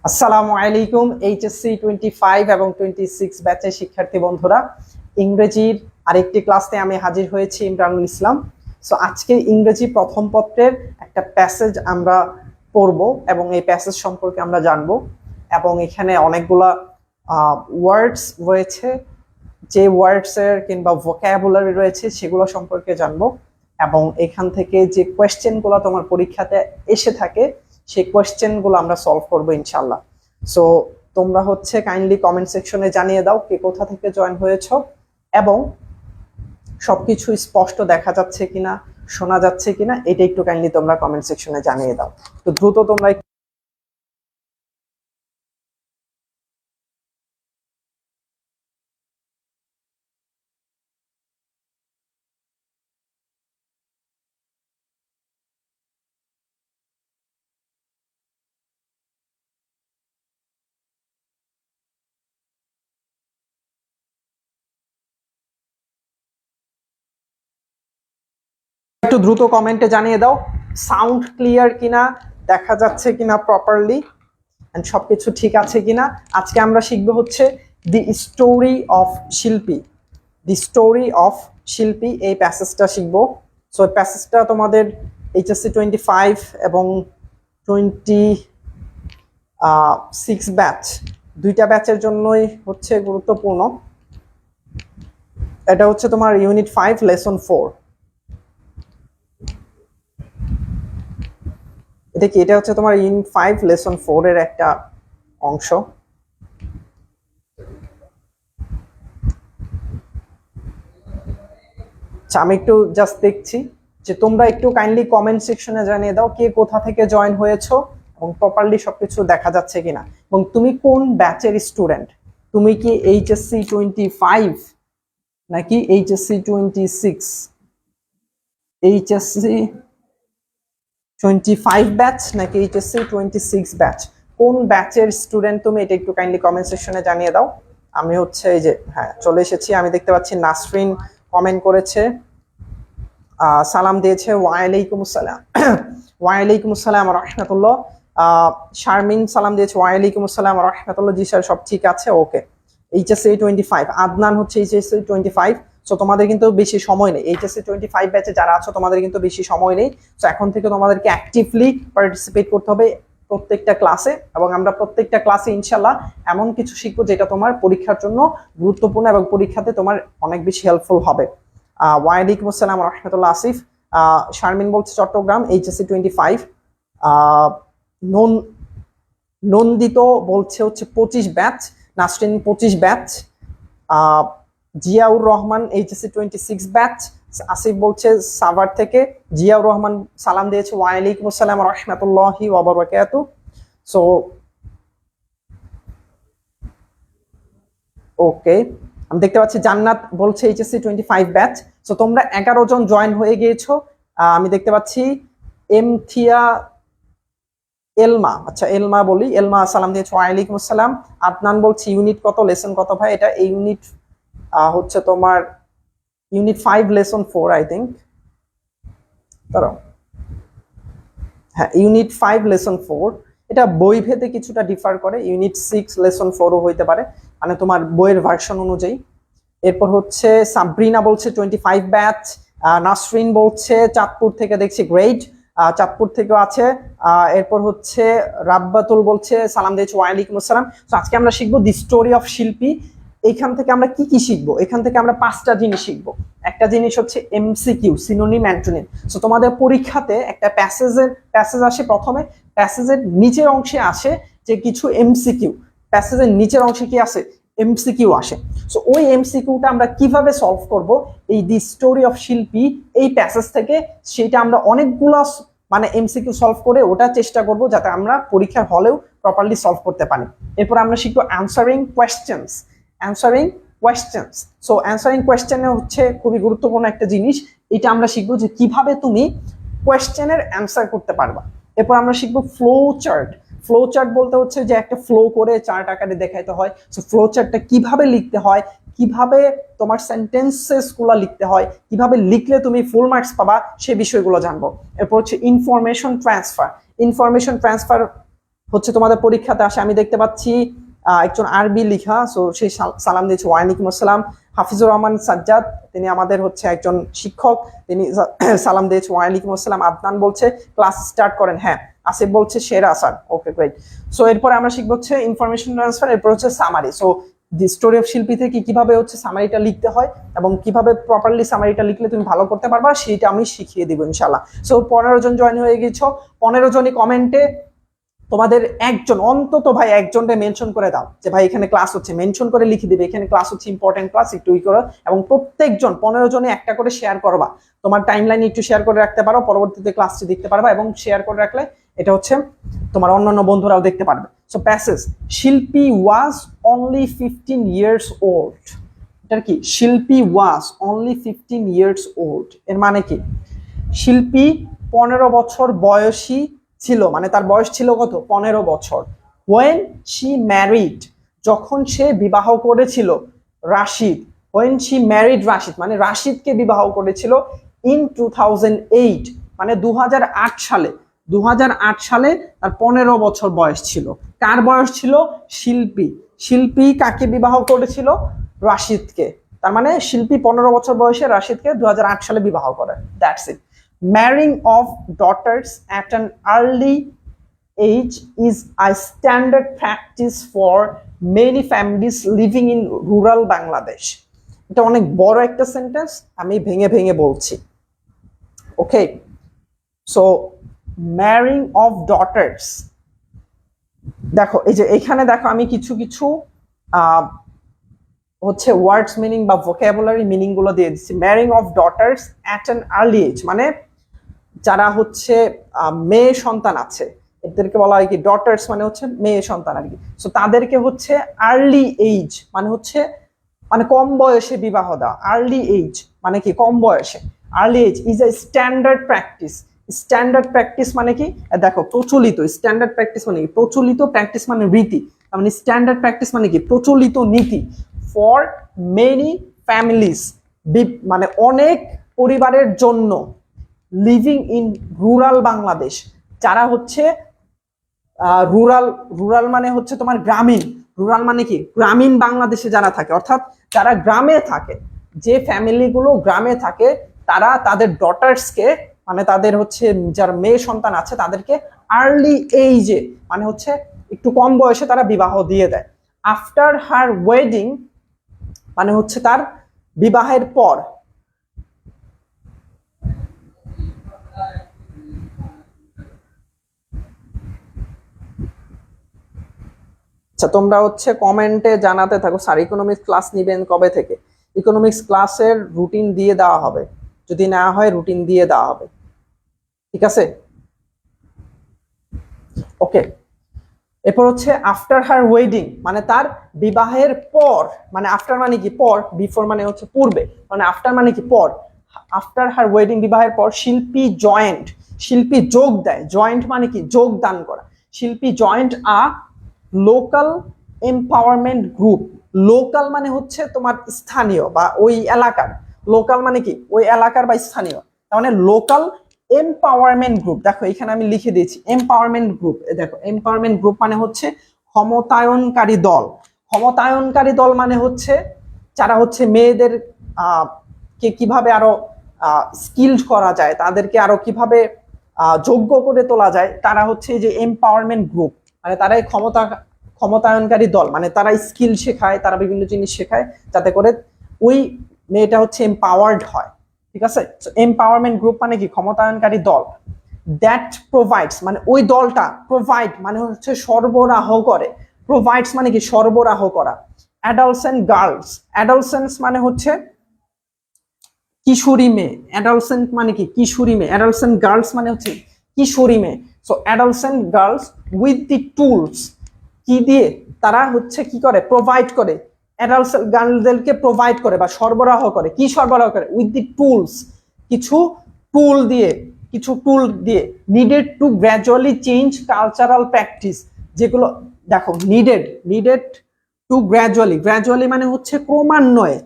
আসসালামু আলাইকুম এইচএসসি 25 এবং 26 ব্যাচের শিক্ষার্থী বন্ধুরা, ইংরেজির আরেকটি ক্লাসে আমি হাজির হয়েছি ইমরানুল ইসলাম। সো আজকে ইংরেজি প্রথম পত্রের একটা প্যাসেজ আমরা পড়ব এবং এই প্যাসেজ সম্পর্কে আমরা জানব এবং এখানে অনেকগুলা ওয়ার্ডস রয়েছে, যে ওয়ার্ডসের কিংবা ভোকাবুলারি রয়েছে সেগুলো সম্পর্কে জানবো এবং এখান থেকে যে কোয়েশ্চেনগুলো তোমার পরীক্ষাতে এসে থাকে সেই কোয়েশ্চেনগুলো আমরা সলভ করবো ইনশাল্লাহ। সো তোমরা কাইন্ডলি কমেন্ট সেকশনে জানিয়ে দাও কে কোথা থেকে জয়েন হয়েছো এবং সবকিছু স্পষ্ট দেখা যাচ্ছে কিনা, শোনা যাচ্ছে কিনা, এটা একটু কাইন্ডলি তোমরা কমেন্ট সেকশনে জানিয়ে দাও। তো দ্রুত তোমরা একটু দ্রুত কমেন্টে জানিয়ে দাও সাউন্ড ক্লিয়ার কিনা, দেখা যাচ্ছে কিনা প্রপারলি, এন্ড সবকিছু ঠিক আছে কিনা। আজকে আমরা শিখবো দি স্টোরি অফ শিল্পী। দি স্টোরি অফ শিল্পী এই প্যাসেজটা শিখবো। সো এই প্যাসেজটা তোমাদের এইচএসসি 25 এবং 26 ব্যাচ, দুইটা ব্যাচের জন্যই গুরুত্বপূর্ণ। এটা তোমার ইউনিট 5 লেসন 4। এটা তোমার ইউনিট 5 লেসন 4 এর একটা অংশ। আমি একটু জাস্ট দেখছি যে তোমরা একটু কাইন্ডলি কমেন্ট সেকশনে জানিয়ে দাও কে কোথা থেকে জয়েন হয়েছো এবং প্রপারলি সবকিছু দেখা যাচ্ছে কিনা এবং তুমি কোন ব্যাচের স্টুডেন্ট। তুমি কি এইচএসসি 25 নাকি এইচএসসি 26, এইচএসসি 25 ব্যাচ নাকি এইচএসসি 26 ব্যাচ, কোন ব্যাচের স্টুডেন্ট তুমি এটা একটু কাইন্ডলি কমেন্ট সেকশনে জানিয়ে দাও। আমি এই যে হ্যাঁ চলে এসেছি, আমি দেখতে পাচ্ছি নাসরিন কমেন্ট করেছে, সালাম দিয়েছে, ওয়ালাইকুম আসসালাম ওয়ালাইকুম আসসালাম রাহমাতুল্লাহ। শারমিন সালাম দিয়েছে, ওয়ালাইকুম আসসালাম রাহমাতুল্লাহ। জি স্যার সব ঠিক আছে, okay. HSC 25, Adnan HSC 25। So তোমাদের কিন্তু বেশি সময় নেই, এইচএসসি 25 ব্যাচে যারা আছো তোমাদের কিন্তু বেশি সময় নেই। সো এখন থেকে তোমাদেরকে অ্যাক্টিভলি পার্টিসিপেট করতে হবে প্রত্যেকটা ক্লাসে এবং আমরা প্রত্যেকটা ক্লাসে ইনশাল্লাহ এমন কিছু শিখবো যেটা তোমার পরীক্ষার জন্য গুরুত্বপূর্ণ এবং পরীক্ষাতে তোমার অনেক বেশি হেল্পফুল হবে। ওয়ালাইকুম আসসালাম রহমতুল্লাহ আসিফ। শারমিন বলছে চট্টগ্রাম এইচএসসি 25। নন্দিত বলছে 25 batch, Nasrin 25 batch, Ziaur Rahman HSC 26 batch, Asif বলছে সাভার থেকে, জিয়াউর রহমান সালাম দিয়েছে, ওয়ালাইকুম আসসালাম রহমতুল্লাহি ওয়া বারাকাতুহু। সো ওকে, আমি দেখতে পাচ্ছি জান্নাত বলছে এইচএসসি 25 ব্যাচ। সো তোমরা 11 জন জয়েন হয়ে গিয়েছো আমি দেখতে পাচ্ছি। এমথিয়া এলমা, আচ্ছা এলমা বলি, এলমা সালাম দিয়েছে, ওয়ালাইকুম আসসালাম। আদনান বলছে ইউনিট কত, লেসন কত ভাই? এটা এই ইউনিট তোমার ইউনিট 5 লেসন 4 আই থিঙ্ক। দাঁড়াও, হ্যাঁ ইউনিট 5 লেসন 4। এটা বই ভেদে কিছুটা ডিফার করে, ইউনিট 6 লেসন 4ও হইতে পারে, মানে তোমার বইয়ের ভার্সন অনুযায়ী। এরপর সাবরিনা বলছে 25 ব্যাচ, নাসরিন বলছে চাঁদপুর থেকে, দেখছি গ্রেড, চাঁদপুর থেকেও আছে। এরপর রাব্বাতুল বলছে সালাম দিয়েছে, ওয়ালাইকুম আসসালাম। তো আজকে আমরা শিখবো দি স্টোরি অফ শিল্পী। এইখান থেকে আমরা কি কি শিখবো? এখান থেকে আমরা 5টা জিনিস শিখবো। একটা জিনিস এমসিকিউ, সিনোনিম অ্যান্টোনিম। সো তোমাদের পরীক্ষাতে একটা প্যাসেজ আসে, প্রথমে প্যাসেজের নিচের অংশে আসে যে কিছু এমসিকিউ, প্যাসেজের নিচের অংশে কি আসে, এমসিকিউ আসে। সো ওই এমসিকিউটা আমরা কিভাবে সলভ করব এই দি স্টোরি অফ শিল্পী এই প্যাসেজ থেকে, সেটা আমরা অনেকগুলো মানে এমসিকিউ সলভ করে ওটা চেষ্টা করব যাতে আমরা পরীক্ষার হলেও প্রপারলি সলভ করতে পারি। এরপর আমরা শিখবো অ্যানসারিং কোয়েশ্চেন্স। সো অ্যানসারিং কোয়েশ্চেনে খুবই গুরুত্বপূর্ণ একটা জিনিস, এটা আমরা শিখবো যে কিভাবে তুমি কোয়েশ্চেনের অ্যান্সার করতে পারবা। এরপর আমরা শিখবো ফ্লো চার্ট। ফ্লো চার্ট বলতে যে একটা ফ্লো করে চার্ট আকারে দেখাইতে হয়। সো ফ্লো চার্টটা কিভাবে লিখতে হয়, কিভাবে তোমার সেন্টেন্সেস গুলো লিখতে হয়, কিভাবে লিখলে তুমি ফুল মার্কস পাবা, সেই বিষয়গুলো জানবো। এরপর ইনফরমেশন ট্রান্সফার হচ্ছে তোমাদের পরীক্ষাতে আসে। আমি দেখতে পাচ্ছি একজন আরবি লিখা, সো সেই সালাম দিয়েছে, ওয়ালাইকুম আসসালাম। হাফিজুর রহমান সাজ্জাদ, তিনি আমাদের হচ্ছে একজন শিক্ষক, তিনি সালাম দিয়েছে, ওয়ালাইকুম আসসালাম। আদনান বলছে ক্লাস স্টার্ট করেন। হ্যাঁ, আসিফ বলছে সেরা আসান। ওকে, গ্রেট। সো এরপরে আমরা শিখবো হচ্ছে ইনফরমেশন ট্রান্সফার, এরপর হচ্ছে summary. So the story of শিল্পী থেকে কিভাবে হচ্ছে সামারিটা লিখতে হয় এবং কিভাবে প্রপারলি সামারিটা লিখলে তুমি ভালো করতে পারবা সেটা আমি শিখিয়ে দিব ইনশাল্লাহ। সো 15 জন জয়েন হয়ে গেছো, 15 জনই কমেন্টে তোমাদের একজন অন্তত ভাই একজনকে মেনশন করে দাও যে ভাই এখানে ক্লাস হচ্ছে, মেনশন করে লিখে দিবে এখানে ক্লাস হচ্ছে, ইম্পর্টেন্ট ক্লাস, একটু করো। এবং প্রত্যেকজন 15 জনে একটা করে শেয়ার করবা, তোমার টাইম লাইনে একটু শেয়ার করে রাখতে পারো, পরবর্তীতে ক্লাসটি দেখতে পারবা এবং শেয়ার করে রাখলে এটা হচ্ছে তোমার অন্যান্য বন্ধুরাও দেখতে পারবে। সো প্যাসেজ, শিল্পী ওয়াজ অনলি 15 years old। এটার কি? শিল্পী ওয়াজ অনলি 15 years old এর মানে কি? শিল্পী 15 বছর বয়সী ছিল, মানে তার বয়স ছিল কত? 15 বছর। when she married, যখন সে বিবাহ করেছিল Rashid. when she married Rashid মানে রাশিদকে বিবাহ করেছিল in 2008, মানে 2008 সালে। 2008 সালে তার 15 বছর বয়স ছিল। কার বয়স ছিল? শিল্পী। শিল্পী কাকে বিবাহ করেছিল? রাশিদকে। তার মানে শিল্পী 15 বছর বয়সে রাশিদকে 2008 সালে বিবাহ করে। That's it. Marrying of daughters at an early age is a standard practice for many families living in rural Bangladesh. এটা অনেক বড় একটা সেন্টেন্স, আমি ভেঙে ভেঙে বলছি। ওকে, সো marrying of daughters, দেখো এই যে এখানে দেখো আমি কিছু কিছু হচ্ছে ওয়ার্ডস মিনিং বা ভোকাবুলারি মিনিং গুলো দিয়ে দিচ্ছি। marrying of daughters at an early age মানে যারা হচ্ছে মেয়ে সন্তান আছে এদেরকে বলা হয় কি ডটার্স, মানে হচ্ছে মেয়ে সন্তান আর কি। সো তাদেরকে হচ্ছে আর্লি এজ মানে হচ্ছে মানে কম বয়সে বিবাহ দেওয়া। আর্লি এজ মানে কি? কম বয়সে। Early age is a standard practice. Standard practice মানে কি? দেখো প্রচলিত, স্ট্যান্ডার্ড প্র্যাকটিস মানে কি? প্রচলিত, প্র্যাকটিস মানে রীতি, তার মানে স্ট্যান্ডার্ড প্র্যাকটিস মানে কি? প্রচলিত নীতি। ফর মেনি ফ্যামিলিজ মানে অনেক পরিবারের জন্য। লিভিং ইন রুরাল বাংলাদেশ, যারা হচ্ছে রুরাল, রুরাল মানে হচ্ছে তোমার গ্রামীণ। রুরাল মানে কি? গ্রামীণ বাংলাদেশে যারা থাকে, অর্থাৎ যারা গ্রামে থাকে, যে ফ্যামিলিগুলো গ্রামে থাকে তারা তাদের ডটার্সকে মানে তাদের হচ্ছে যারা মেয়ে সন্তান আছে তাদেরকে আর্লি এইজে মানে হচ্ছে একটু কম বয়সে তারা বিবাহ দিয়ে দেয়। আফটার হার ওয়েডিং মানে হচ্ছে তার বিবাহের পর। আচ্ছা, তোমরা হচ্ছে কমেন্টে জানাতে থাকো স্যার ইকোনমিক্স ক্লাস নিবেন কবে থেকে। ইকোনমিক্স ক্লাসের রুটিন দিয়ে দেওয়া হবে, যদি না হয় রুটিন দিয়ে দেওয়া হবে, ঠিক আছে? ওকে, এরপর হচ্ছে আফটার হার ওয়েডিং মানে তার বিবাহের পর। মানে আফটার মানে কি? পর। বিফোর মানে হচ্ছে পূর্বে, মানে আফটার মানে কি? পর। আফটার হার ওয়েডিং বিবাহের পর শিল্পী জয়েন্ট, শিল্পী যোগ দেয়। জয়েন্ট মানে কি? যোগদান করা। শিল্পী জয়েন্ট আ লোকাল এম্পাওয়ারমেন্ট গ্রুপ। লোকাল মানে হচ্ছে তোমার স্থানীয় বা ওই এলাকার। লোকাল মানে কি? ওই এলাকার বা স্থানীয়। তার মানে লোকাল এম্পাওয়ারমেন্ট গ্রুপ। দেখো এখানে আমি লিখে দিয়েছি এম্পাওয়ারমেন্ট গ্রুপ। দেখো এম্পাওয়ারমেন্ট গ্রুপ মানে হচ্ছে ক্ষমতায়নকারী দল। ক্ষমতায়নকারী দল মানে হচ্ছে যারা হচ্ছে মেয়েদের কে কিভাবে আরো স্কিলড করা যায়, তাদেরকে আরো কিভাবে যোগ্য করে তোলা যায়, তারা হচ্ছে যে এম্পাওয়ারমেন্ট গ্রুপ। মানে তারাই ক্ষমতায়নকারী দল, মানে তারা স্কিল শেখায়, তারা বিভিন্ন জিনিস শেখায় যাতে করে ওই মেয়েটা হচ্ছে এম্পাওয়ার্ড হয়, ঠিক আছে? এম্পাওয়ারমেন্ট গ্রুপ মানে কি? ক্ষমতায়নকারী দল। দ্যাট প্রোভাইডস মানে ওই দলটা, প্রোভাইড মানে হচ্ছে সরবরাহ করে। প্রোভাইডস মানে কি? সরবরাহ করা। অ্যাডালসেন্ট গার্লস, অ্যাডালসেন্স মানে হচ্ছে কিশোরী মেয়ে। অ্যাডালসেন্ট মানে কি? কিশোরী মেয়ে। অ্যাডালসেন্ট গার্লস মানে হচ্ছে কিশোরী মেয়ে। So adolescent girls with the tools, কি দিয়ে? তারা হচ্ছে কি করে? প্রোভাইড করে। অ্যাডালসেন্ট গার্লদেরকে প্রোভাইড করে বা সরবরাহ করে। কি সরবরাহ করে? উইথ দি টুলস, কিছু টুল দিয়ে, কিছু টুল দিয়ে। Needed to gradually change cultural practice, যেগুলো দেখো needed, needed to gradually. Gradually মানে হচ্ছে ক্রমান্বয়ে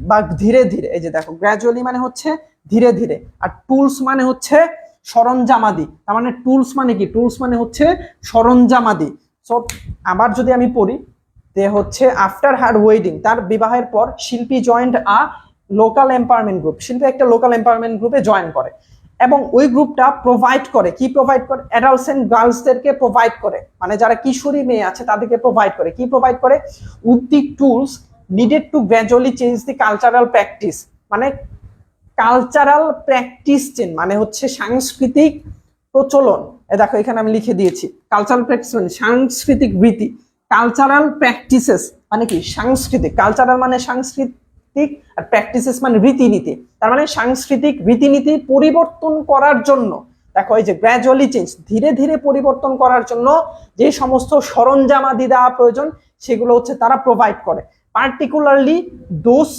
বা ধীরে ধীরে। এই যে দেখো গ্র্যাজুয়ালি মানে হচ্ছে ধীরে ধীরে, আর টুলস মানে হচ্ছে সরঞ্জামাদি, তার মানে টুলস মানে কি, টুলস মানে হচ্ছে সরঞ্জামাদি। সো আবার যদি আমি পড়ি তে হচ্ছে আফটার হার ওয়েডিং, তার বিবাহের পর শিল্পী জয়েন্ট আ লোকাল এম্পাওয়ারমেন্ট গ্রুপ, শিল্পী একটা লোকাল এম্পাওয়ারমেন্ট গ্রুপে জয়েন করে এবং ওই গ্রুপটা প্রোভাইড করে, কি প্রোভাইড করে, অ্যাডাল্টস এন্ড গার্লসদেরকে প্রোভাইড করে, মানে যারা কিশোরী মেয়ে আছে তাদেরকে প্রোভাইড করে, কি প্রোভাইড করে, with the tools needed to gradually change the cultural practice, মানে কালচারাল প্র্যাকটিস চেঞ্জ মানে হচ্ছে সাংস্কৃতিক প্রচলন। দেখো এখানে আমি লিখে দিয়েছি কালচারাল প্র্যাকটিস মানে সাংস্কৃতিক রীতি, কালচারাল প্র্যাকটিসেস মানে কি সাংস্কৃতিক, কালচারাল মানে সাংস্কৃতিক আর প্র্যাকটিসেস মানে রীতিনীতি, তার মানে সাংস্কৃতিক রীতিনীতি পরিবর্তন করার জন্য, দেখো এই যে গ্র্যাজুয়ালি চেঞ্জ ধীরে ধীরে পরিবর্তন করার জন্য যে সমস্ত সরঞ্জামাদি দেওয়া প্রয়োজন সেগুলো হচ্ছে তারা প্রোভাইড করে, particularly those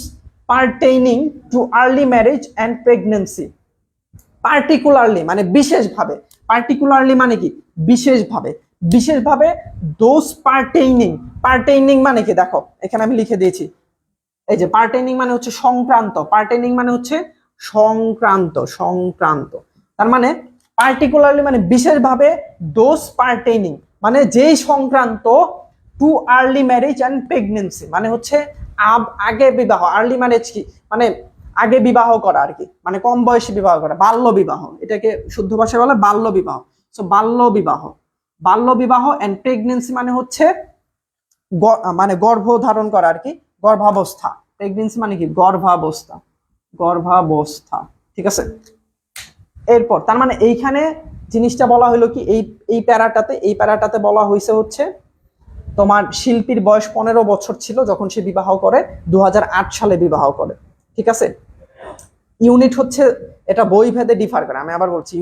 pertaining to early marriage and pregnancy. Particularly মানে বিশেষভাবে, পার্টিকুলারলি মানে কি বিশেষভাবে, বিশেষভাবে দোজ পারটেইনিং, পারটেইনিং মানে কি দেখো এখানে আমি লিখে দিয়েছি, এই যে পারটেইনিং মানে হচ্ছে সংক্রান্ত, পারটেইনিং মানে হচ্ছে সংক্রান্ত, সংক্রান্ত, তার মানে পার্টিকুলারলি মানে বিশেষভাবে, দোজ পারটেইনিং মানে যেই সংক্রান্ত, two early marriage and pregnancy মানে হচ্ছে আগে বিবাহ, আর্লি ম্যারেজ কি মানে আগে বিবাহ করা আর কি, মানে কম বয়সে বিবাহ করা, বাল্য বিবাহ, এটাকে শুদ্ধ ভাষায় বলে বাল্য বিবাহ। সো বাল্য বিবাহ, বাল্য বিবাহ এন্ড প্রেগনেন্সি মানে হচ্ছে মানে গর্ভ ধারণ করা আর কি, গর্ভাবস্থা, প্রেগনেন্সি মানে কি গর্ভাবস্থা, গর্ভাবস্থা, ঠিক আছে। এরপর তার মানে এইখানে জিনিসটা বলা হলো কি, এই প্যারাটাতে বলা হয়েছে হচ্ছে তোমার শিল্পীর বয়স 15 বছর ছিল যখন সে বিবাহ করে, 2008 সালে বিবাহ করে, ঠিক আছে। ইউনিট হচ্ছে এটা বই ভেদে ডিফার করে, আমি আবার বলছি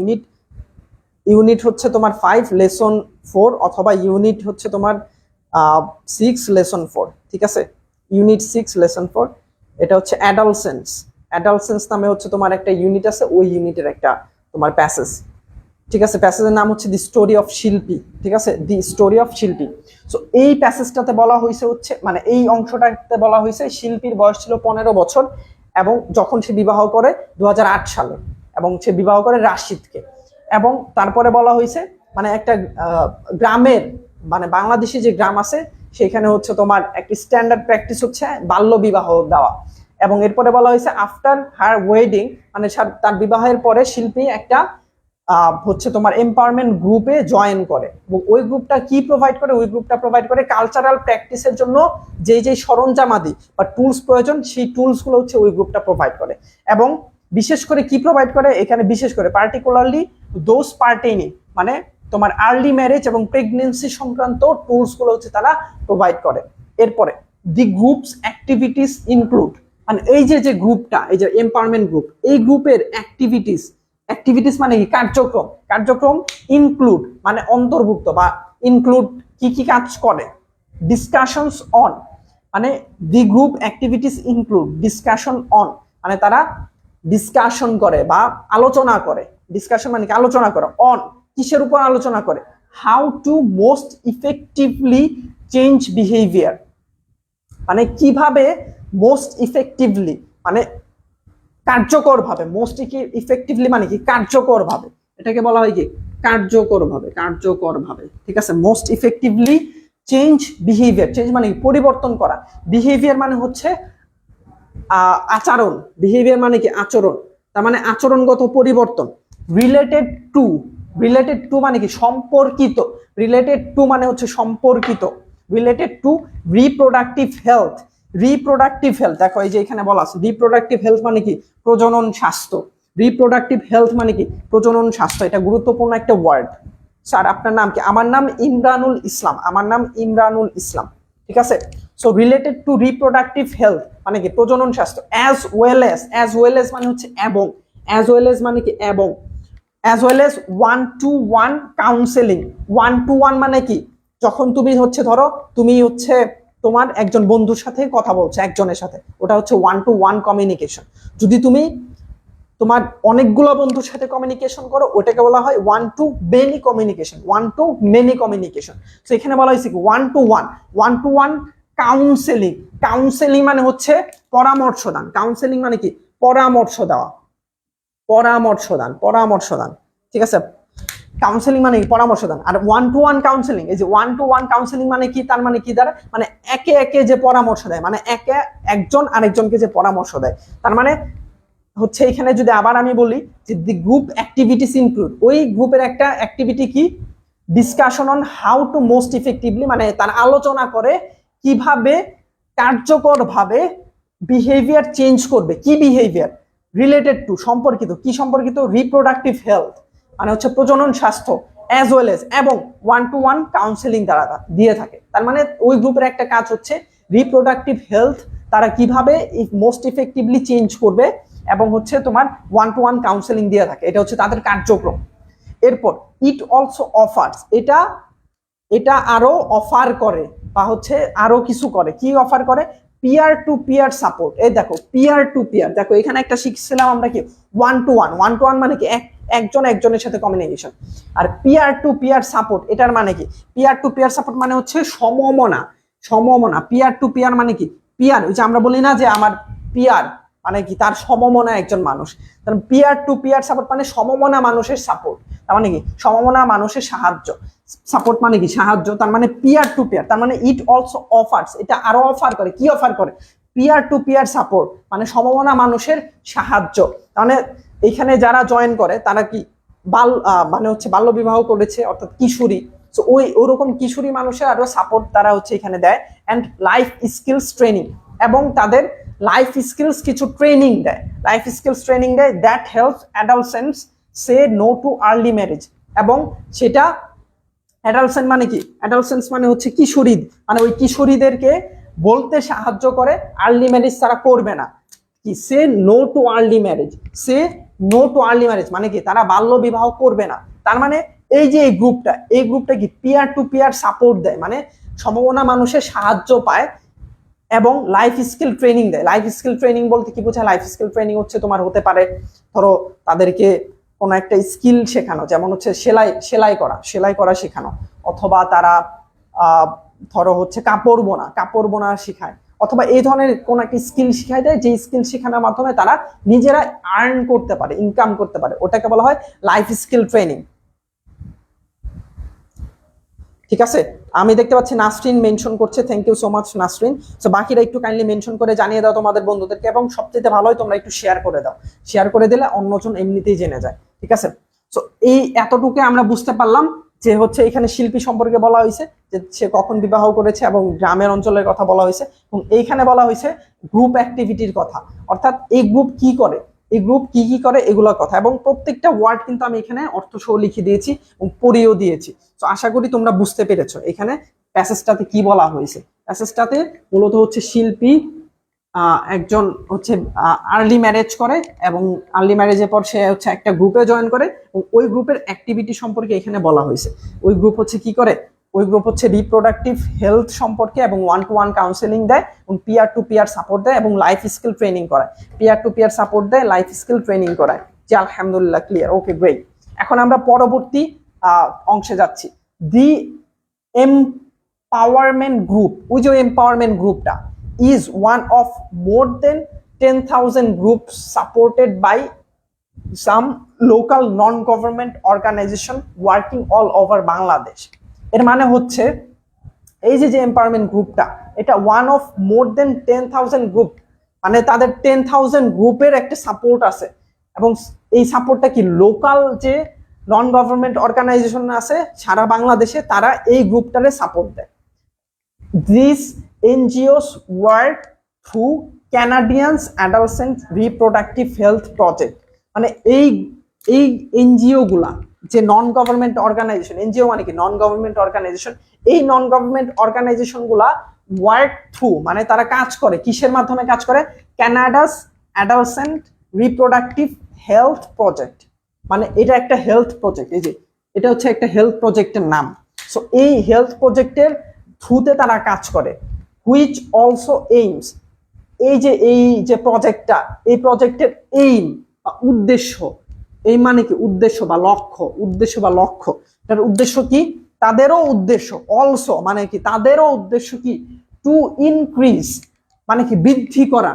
ইউনিট হচ্ছে তোমার 5 লেসন 4 অথবা ইউনিট হচ্ছে তোমার 6 লেসন 4, ঠিক আছে। ইউনিট 6 লেসন 4 এটা হচ্ছে অ্যাডালসেন্স, অ্যাডালসেন্স নামে হচ্ছে তোমার একটা ইউনিট আছে, ওই ইউনিটের একটা তোমার প্যাসেজ, ঠিক আছে। প্যাসেজের নাম হচ্ছে দি স্টোরি অফ শিল্পী, ঠিক আছে, দি স্টোরি অফ শিল্পী। সো এই প্যাসেজটাতে বলা হয়েছে হচ্ছে মানে এই অংশটাতে বলা হয়েছে শিল্পীর বয়স ছিল 15 বছর এবং যখন সে বিবাহ করে 2008 সালে, এবং সে বিবাহ করে রাশিদকে, এবং তারপরে বলা হয়েছে মানে একটা গ্রামের মানে বাংলাদেশে যে গ্রাম আছে সেখানে হচ্ছে তোমার একটি স্ট্যান্ডার্ড প্র্যাকটিস হচ্ছে বাল্য বিবাহ দেওয়া, এবং এরপরে বলা হয়েছে আফটার হার ওয়েডিং মানে তার বিবাহের পরে শিল্পী একটা হচ্ছে তোমার এম্পাওয়ারমেন্ট গ্রুপে জয়েন করে, এবং ওই গ্রুপটা কি প্রোভাইড করে, ওই গ্রুপটা প্রোভাইড করে কালচারাল প্র্যাকটিসের জন্য যেই সরঞ্জামাদি বা টুলস প্রয়োজন সেই টুলস গুলো হচ্ছে ওই গ্রুপটা প্রোভাইড করে, এবং বিশেষ করে কি প্রোভাইড করে এখানে, বিশেষ করে পার্টিকুলারলি দোজ পারটেইনিং মানে তোমার আর্লি ম্যারেজ এবং প্রেগনেন্সি সংক্রান্ত টুলস গুলো হচ্ছে তারা প্রোভাইড করে। এরপরে দি গ্রুপস অ্যাক্টিভিটিস ইনক্লুড মানে এই যে গ্রুপটা, এই যে এম্পাওয়ারমেন্ট গ্রুপ, এই গ্রুপের অ্যাক্টিভিটিস, অ্যাক্টিভিটিস মানে কি কার্যক্রম, কার্যক্রম ইনক্লুড মানে অন্তর্ভুক্ত বা ইনক্লুড কি কি কাজ করে, ডিসকাশনস অন মানে the group activities include discussion on মানে তারা ডিসকাশন করে বা আলোচনা করে, ডিসকাশন মানে কি আলোচনা করে, অন কিসের উপর আলোচনা করে, how to most effectively change behaviour মানে কিভাবে মোস্ট ইফেক্টিভলি মানে কার্যকর ভাবে, মোস্ট ইফেক্টিভলি মানে কি কার্যকর ভাবে, এটাকে বলা হয় কি কার্যকর ভাবে, কার্যকর ভাবে, ঠিক আছে। Most effectively change behaviour, change মানে পরিবর্তন করা, বিহেভিয়ার মানে হচ্ছে আচরণ, বিহেভিয়ার মানে কি আচরণ, তার মানে আচরণগত পরিবর্তন। রিলেটেড টু, রিলেটেড টু মানে কি সম্পর্কিত, রিলেটেড টু মানে হচ্ছে সম্পর্কিত, related to reproductive health, reproductive health দেখো এই যে এখানে বলা আছে রিপ্রোডাক্টিভ হেলথ মানে কি প্রজনন স্বাস্থ্য, রিপ্রোডাক্টিভ হেলথ মানে কি প্রজনন স্বাস্থ্য, এটা গুরুত্বপূর্ণ একটা ওয়ার্ড। স্যার আপনার নাম কি? আমার নাম ইমরানুল ইসলাম, আমার নাম ইমরানুল ইসলাম, ঠিক আছে। So related to reproductive health মানে কি প্রজনন স্বাস্থ্য, অ্যাজ ওয়েল এজ মানে হচ্ছে এবং, অ্যাজ ওয়েল এজ মানে কি এবং, as well as one to one counselling, one to one মানে কি যখন তুমি হচ্ছে ধরো তুমি হচ্ছে তোমার একজন বন্ধুর সাথে কথা বলছো একজনের সাথে, ওটা হচ্ছে ওয়ান টু ওয়ান কমিউনিকেশন। যদি তুমি তোমার অনেকগুলো বন্ধুর সাথে কমিউনিকেশন করো ওটাকে বলা হয় one to many communication, one to many communication. তো এখানে বলা হয়েছে one to one counselling, counselling মানে হচ্ছে পরামর্শ দান, কাউন্সেলিং মানে কি পরামর্শ দেওয়া, পরামর্শ দান, ঠিক আছে। কাউন্সেলিং মানে পরামর্শ দান। আর 1-to-1 কাউন্সেলিং, এই যে 1-to-1 কাউন্সেলিং মানে কি, তার মানে কি দাঁড়ায়, মানে একে একে যে পরামর্শ দেয়, মানে একজন আরেকজনকে যে পরামর্শ দেয়। তার মানে হচ্ছে এখানে যদি আবার আমি বলি যে দি গ্রুপ অ্যাক্টিভিটিস ইনক্লুড, ওই গ্রুপের একটা অ্যাক্টিভিটি কি, discussion on how to most effectively, মানে তার আলোচনা করে কিভাবে কার্যকরভাবে বিহেভিয়ার চেঞ্জ করবে। কি বিহেভিয়ার, রিলেটেড টু, সম্পর্কিত, কি সম্পর্কিত, রিপ্রোডাক্টিভ হেলথ, মানে হচ্ছে প্রজনন স্বাস্থ্য, অ্যাজ ওয়েল এজ, এবং 1-to-1 কাউন্সেলিং তারা দিয়ে থাকে। তার মানে ওই গ্রুপের একটা কাজ হচ্ছে রিপ্রোডাক্টিভ হেলথ তারা কিভাবে মোস্ট ইফেক্টিভলি চেঞ্জ করবে, এবং হচ্ছে তোমার 1-to-1 কাউন্সেলিং দিয়ে থাকে, এটা হচ্ছে তাদের কার্যক্রম। এরপর ইট অলসো অফার্স, এটা আরো অফার করে বা হচ্ছে আরো কিছু করে। কি অফার করে, পিয়ার টু পিয়ার সাপোর্ট। এই দেখো পিয়ার টু পিয়ার, দেখো এখানে একটা শিখছিলাম আমরা কি 1-to-1, 1-to-1 মানে কি একজন একজনের সাথে কমিউনিকেশন। আর পিয়ার টু পিয়ার সাপোর্ট, এটার মানে কি, পিয়ার টু পিয়ার সাপোর্ট মানে হচ্ছে সমমনা। পিয়ার টু পিয়ার মানে কি, পিয়ার, ওই যে আমরা বলি না যে আমার পিয়ার মানে কি, তার সমমনা একজন মানুষ। তার পিয়ার টু পিয়ার সাপোর্ট মানে সমমনা মানুষের সাপোর্ট, তার মানে কি সমমনা মানুষের সাহায্য। সাপোর্ট মানে কি, সাহায্য। তার মানে পিয়ার টু পিয়ার, তার মানে ইট অলসো অফার্স, এটা আরো অফার করে। কি অফার করে, পিয়ার টু পিয়ার সাপোর্ট, মানে সমমনা মানুষের সাহায্য। মানে এখানে যারা জয়েন করে তারা কি মানে হচ্ছে বাল্য বিবাহ করেছে, অর্থাৎ কিশোরী, তো ওরকম কিশোরী মানুষের আরো সাপোর্ট তারা হচ্ছে এখানে দেয়। অ্যান্ড লাইফ স্কিলস ট্রেনিং, এবং তাদের লাইফ স্কিলস কিছু ট্রেনিং দেয়, that helps adolescents say no to early marriage. এবং সেটা অ্যাডালসেন্ট মানে কি, অ্যাডালসেন্টস মানে হচ্ছে কিশোরী, মানে ওই কিশোরীদেরকে বলতে সাহায্য করে আর্লি ম্যারেজ তারা করবে না। কি, say no to early marriage, মানে কি তারা বাল্য বিবাহ করবে না। তার মানে এই যে এই গ্রুপটা কি পিয়ার টু পিয়ার সাপোর্ট দেয়, মানে সম্ভাবনা মানুষের সাহায্য পায়, এবং লাইফ স্কিল ট্রেনিং দেয়। লাইফ স্কিল ট্রেনিং বলতে কি বোঝায়, লাইফ স্কিল ট্রেনিং হচ্ছে তোমার হতে পারে ধরো তাদেরকে কোনো একটা স্কিল শেখানো, যেমন হচ্ছে সেলাই করা শেখানো, অথবা তারা ধরো হচ্ছে কাপড় বোনা শেখায়, অথবা এই ধরনের কোন একটা স্কিল শিখাই দেয়, যে স্কিল শেখানোর মাধ্যমে তারা নিজেরা আর্ন করতে পারে, ইনকাম করতে পারে, ওটাকে বলা হয় লাইফ স্কিল ট্রেনিং। ঠিক আছে, আমি দেখতে পাচ্ছি নাসরিন মেনশন করছে, thank you so much Nasrin. So বাকিরা একটু কাইন্ডলি মেনশন করে জানিয়ে দাও তোমাদের বন্ধুদেরকে, এবং সবচেয়ে ভালো হয় তোমরা একটু শেয়ার করে দাও, শেয়ার করে দিলে অন্যজন এমনিতেই জেনে যায়। ঠিক আছে, সো এই এতটুকু আমরা বুঝতে পারলাম যে হচ্ছে এখানে শিল্পী সম্পর্কে বলা হয়েছে, যে সে কখন বিবাহ করেছে, এবং গ্রামের অঞ্চলের কথা বলা হয়েছে, এবং এইখানে বলা হয়েছে গ্রুপ অ্যাক্টিভিটির কথা, অর্থাৎ এই গ্রুপ কি করে, এগুলোর কথা, এবং প্রত্যেকটা ওয়ার্ড কিন্তু আমি এখানে অর্থ সহ লিখে দিয়েছি এবং পড়িয়েও দিয়েছি। তো আশা করি তোমরা বুঝতে পেরেছো এখানে প্যাসেজটাতে কি বলা হয়েছে। প্যাসেজটাতে মূলত হচ্ছে শিল্পী একজন হচ্ছে আর্লি ম্যারেজ করে, এবং আর্লি ম্যারেজের পর সে হচ্ছে একটা গ্রুপে জয়েন করে, এবং ওই গ্রুপের অ্যাক্টিভিটি সম্পর্কে এখানে বলা হয়েছে। ওই গ্রুপ হচ্ছে কি করে, ওই গ্রুপ হচ্ছে রিপ্রোডাক্টিভ হেলথ সম্পর্কে এবং 1-to-1 কাউন্সেলিং দেয়, এবং পিয়ার টু পিয়ার সাপোর্ট দেয়, এবং লাইফ স্কিল ট্রেনিং করায়। পিয়ার টু পিয়ার সাপোর্ট দেয়, লাইফ স্কিল ট্রেনিং করায়। জি আলহামদুলিল্লাহ, ক্লিয়ার, ওকে গ্রেট। এখন আমরা পরবর্তী অংশে যাচ্ছি। দি এমপাওয়ারমেন্ট গ্রুপ, ওই যে এমপাওয়ারমেন্ট গ্রুপটা is one of more than 10,000 groups supported by some local non-government organization working all over Bangladesh. এর মানে হচ্ছে এই যে এমপাওয়ারমেন্ট গ্রুপটা, এটা one of more than 10,000 group, মানে তাদের 10,000 গ্রুপের একটা সাপোর্ট আছে, এবং এই সাপোর্টটা কি লোকাল যে নন গভর্নমেন্ট অর্গানাইজেশন আছে সারা বাংলাদেশে, তারা এই গ্রুপটারে সাপোর্ট দেয়। This NGOs work through Canadians Adolescent Reproductive Health Project, মানে এই এনজিও গুলা যে নন গভর্নমেন্ট অর্গানাইজেশন, এনজিও মানে কি নন গভর্নমেন্ট অর্গানাইজেশন, এই নন গভর্নমেন্ট অর্গানাইজেশন গুলা ওয়ার্ক থ্রু, মানে তারা কাজ করে, কিসের মাধ্যমে কাজ করে, কানাডাস অ্যাডালসেন্ট রিপ্রোডাক্টিভ হেলথ প্রজেক্ট, মানে এটা একটা হেলথ প্রজেক্ট, এই যে এটা হচ্ছে একটা হেলথ প্রজেক্টের নাম। সো এই হেলথ প্রজেক্টের থ্রুতে তারা কাজ করে, হুইচ অলসো এইমস, এই যে প্রজেক্টটা, এই প্রজেক্টের এইম বা উদ্দেশ্য, এই মানে কি উদ্দেশ্য বা লক্ষ্য, তার উদ্দেশ্য কি, তাদেরও উদ্দেশ্য, অলসো মানে কি তাদেরও উদ্দেশ্য কি, টু ইনক্রিজ মানে কি বৃদ্ধি করা,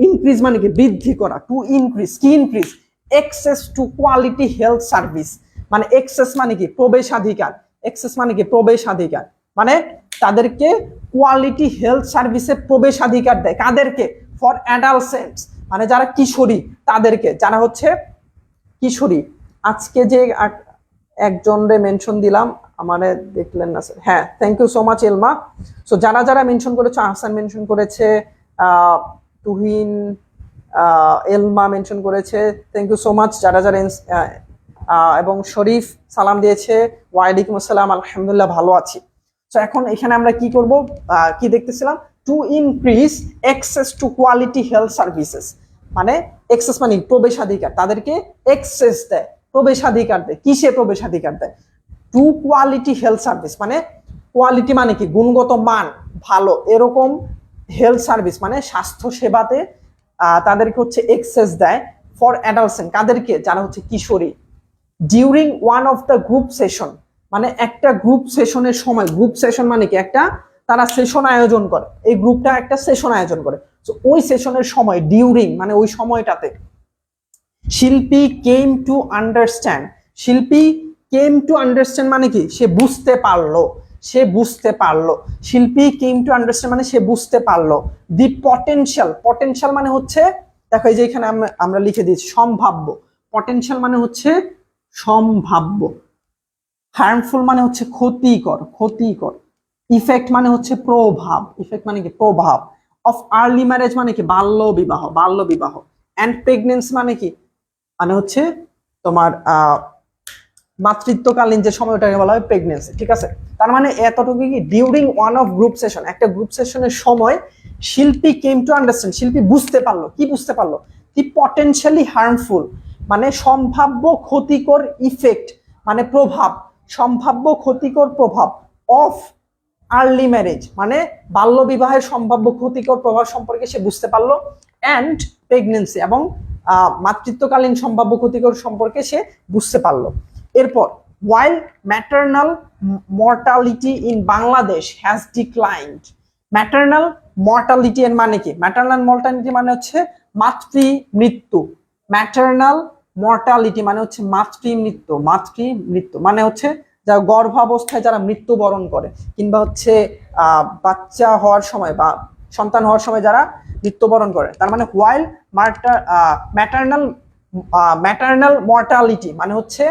ইনক্রিজ মানে কি বৃদ্ধি করা, টু ইনক্রিজ কি increase access to quality health service, মানে এক্সেস মানে কি প্রবেশাধিকার, এক্সেস মানে কি প্রবেশাধিকার, মানে তাদেরকে কোয়ালিটি হেলথ সার্ভিসে প্রবেশাধিকার দেয়। কাদেরকে? ফর অ্যাডালসেন্টস, মানে যারা কিশোরী তাদেরকে, যারা হচ্ছে কিশোরী। আজকে যে একজনরে মেনশন দিলাম, আমারে দেখলেন না স্যার? হ্যাঁ, thank you so much Elma. So যারা যারা মেনশন করেছে, আহসান মেনশন করেছে, তুহিন, এলমা মেনশন করেছে, থ্যাংক ইউ সো মাচ। যারা যারা এবং শরীফ সালাম দিয়েছে, ওয়ালাইকুম আসসালাম, আলহামদুলিল্লাহ ভালো আছি। তো এখন এখানে আমরা কি করব, কি দেখতেছিলাম, to increase access to quality health services, মানে অ্যাক্সেস মানে প্রবেশাধিকার, তাদেরকে অ্যাক্সেস দেয়, প্রবেশাধিকার দেয়। কিসে প্রবেশাধিকার দেয়? টু কোয়ালিটি হেলথ সার্ভিস, মানে কোয়ালিটি মানে কি গুণগত মান ভালো এরকম হেলথ সার্ভিস, মানে স্বাস্থ্য সেবাতে তাদেরকে হচ্ছে অ্যাক্সেস দেয় ফর অ্যাডালসেন্ট, কাদেরকে? যারা হচ্ছে কিশোরী। During one of the group session, মানে একটা গ্রুপ সেশনের সময়, গ্রুপ সেশন মানে কি একটা তারা সেশন আয়োজন করে, এই গ্রুপটা একটা সেশন আয়োজন করে। তো ওই সেশনের সময়, ডিউরিং মানে ওই সময়টাতে, শিল্পী কেম টু আন্ডারস্ট্যান্ড, শিল্পী কেম টু আন্ডারস্ট্যান্ড মানে কি সে বুঝতে পারলো, সে বুঝতে পারলো। শিল্পী কেম টু আন্ডারস্ট্যান্ড মানে সে বুঝতে পারলো। দি পটেনশিয়াল, পটেনশিয়াল মানে হচ্ছে, দেখো এই যে এখানে আমরা লিখে দিয়েছি সম্ভাব্য, পটেনশিয়াল মানে হচ্ছে সম্ভাব্য, হার্মফুল মানে হচ্ছে ক্ষতিকর, ক্ষতিকর, ইফেক্ট মানে হচ্ছে প্রভাব, ইফেক্ট মানে কি প্রভাব, অফ আর্লি ম্যারেজ মানে কি বাল্য বিবাহ, বাল্য বিবাহ, অ্যান্ড প্রেগনেন্সি মানে কি, মানে হচ্ছে তোমার মাতৃত্বকালীন যে সময়টাকে বলা হয় প্রেগনেন্সি, ঠিক আছে। তার মানে এতটুকু কি, during one of group session, একটা গ্রুপ সেশনের সময় শিল্পী কেম টু আন্ডারস্ট্যান্ড, শিল্পী বুঝতে পারলো, কি বুঝতে পারলো? কি পটেনশিয়ালি হার্মফুল, মানে সম্ভাব্য ক্ষতিকর ইফেক্ট, মানে প্রভাব, সম্ভাব্য ক্ষতিকর প্রভাব, অফ আর্লি ম্যারেজ মানে বাল্য বিবাহের সম্ভাব্য ক্ষতিকর প্রভাব সম্পর্কে সে বুঝতে পারলো, অ্যান্ড প্রেগনেন্সি এবং মাতৃত্বকালীন সম্ভাব্য ক্ষতিকর সম্পর্কে সে বুঝতে পারলো। এরপর, while maternal mortality in Bangladesh has declined, maternal mortality এর মানে কি? maternal mortality মানে হচ্ছে মাতৃ মৃত্যু, maternal mortality মানে হচ্ছে মাতৃ মৃত্যু, মাতৃ মৃত্যু মানে হচ্ছে যারা গর্ভাবস্থায় যারা মৃত্যুবরণ করে, কিংবা হচ্ছে বাচ্চা হওয়ার সময় বা সন্তান হওয়ার সময় যারা মৃত্যুবরণ করে, তার মানে while maternal mortality মানে হচ্ছে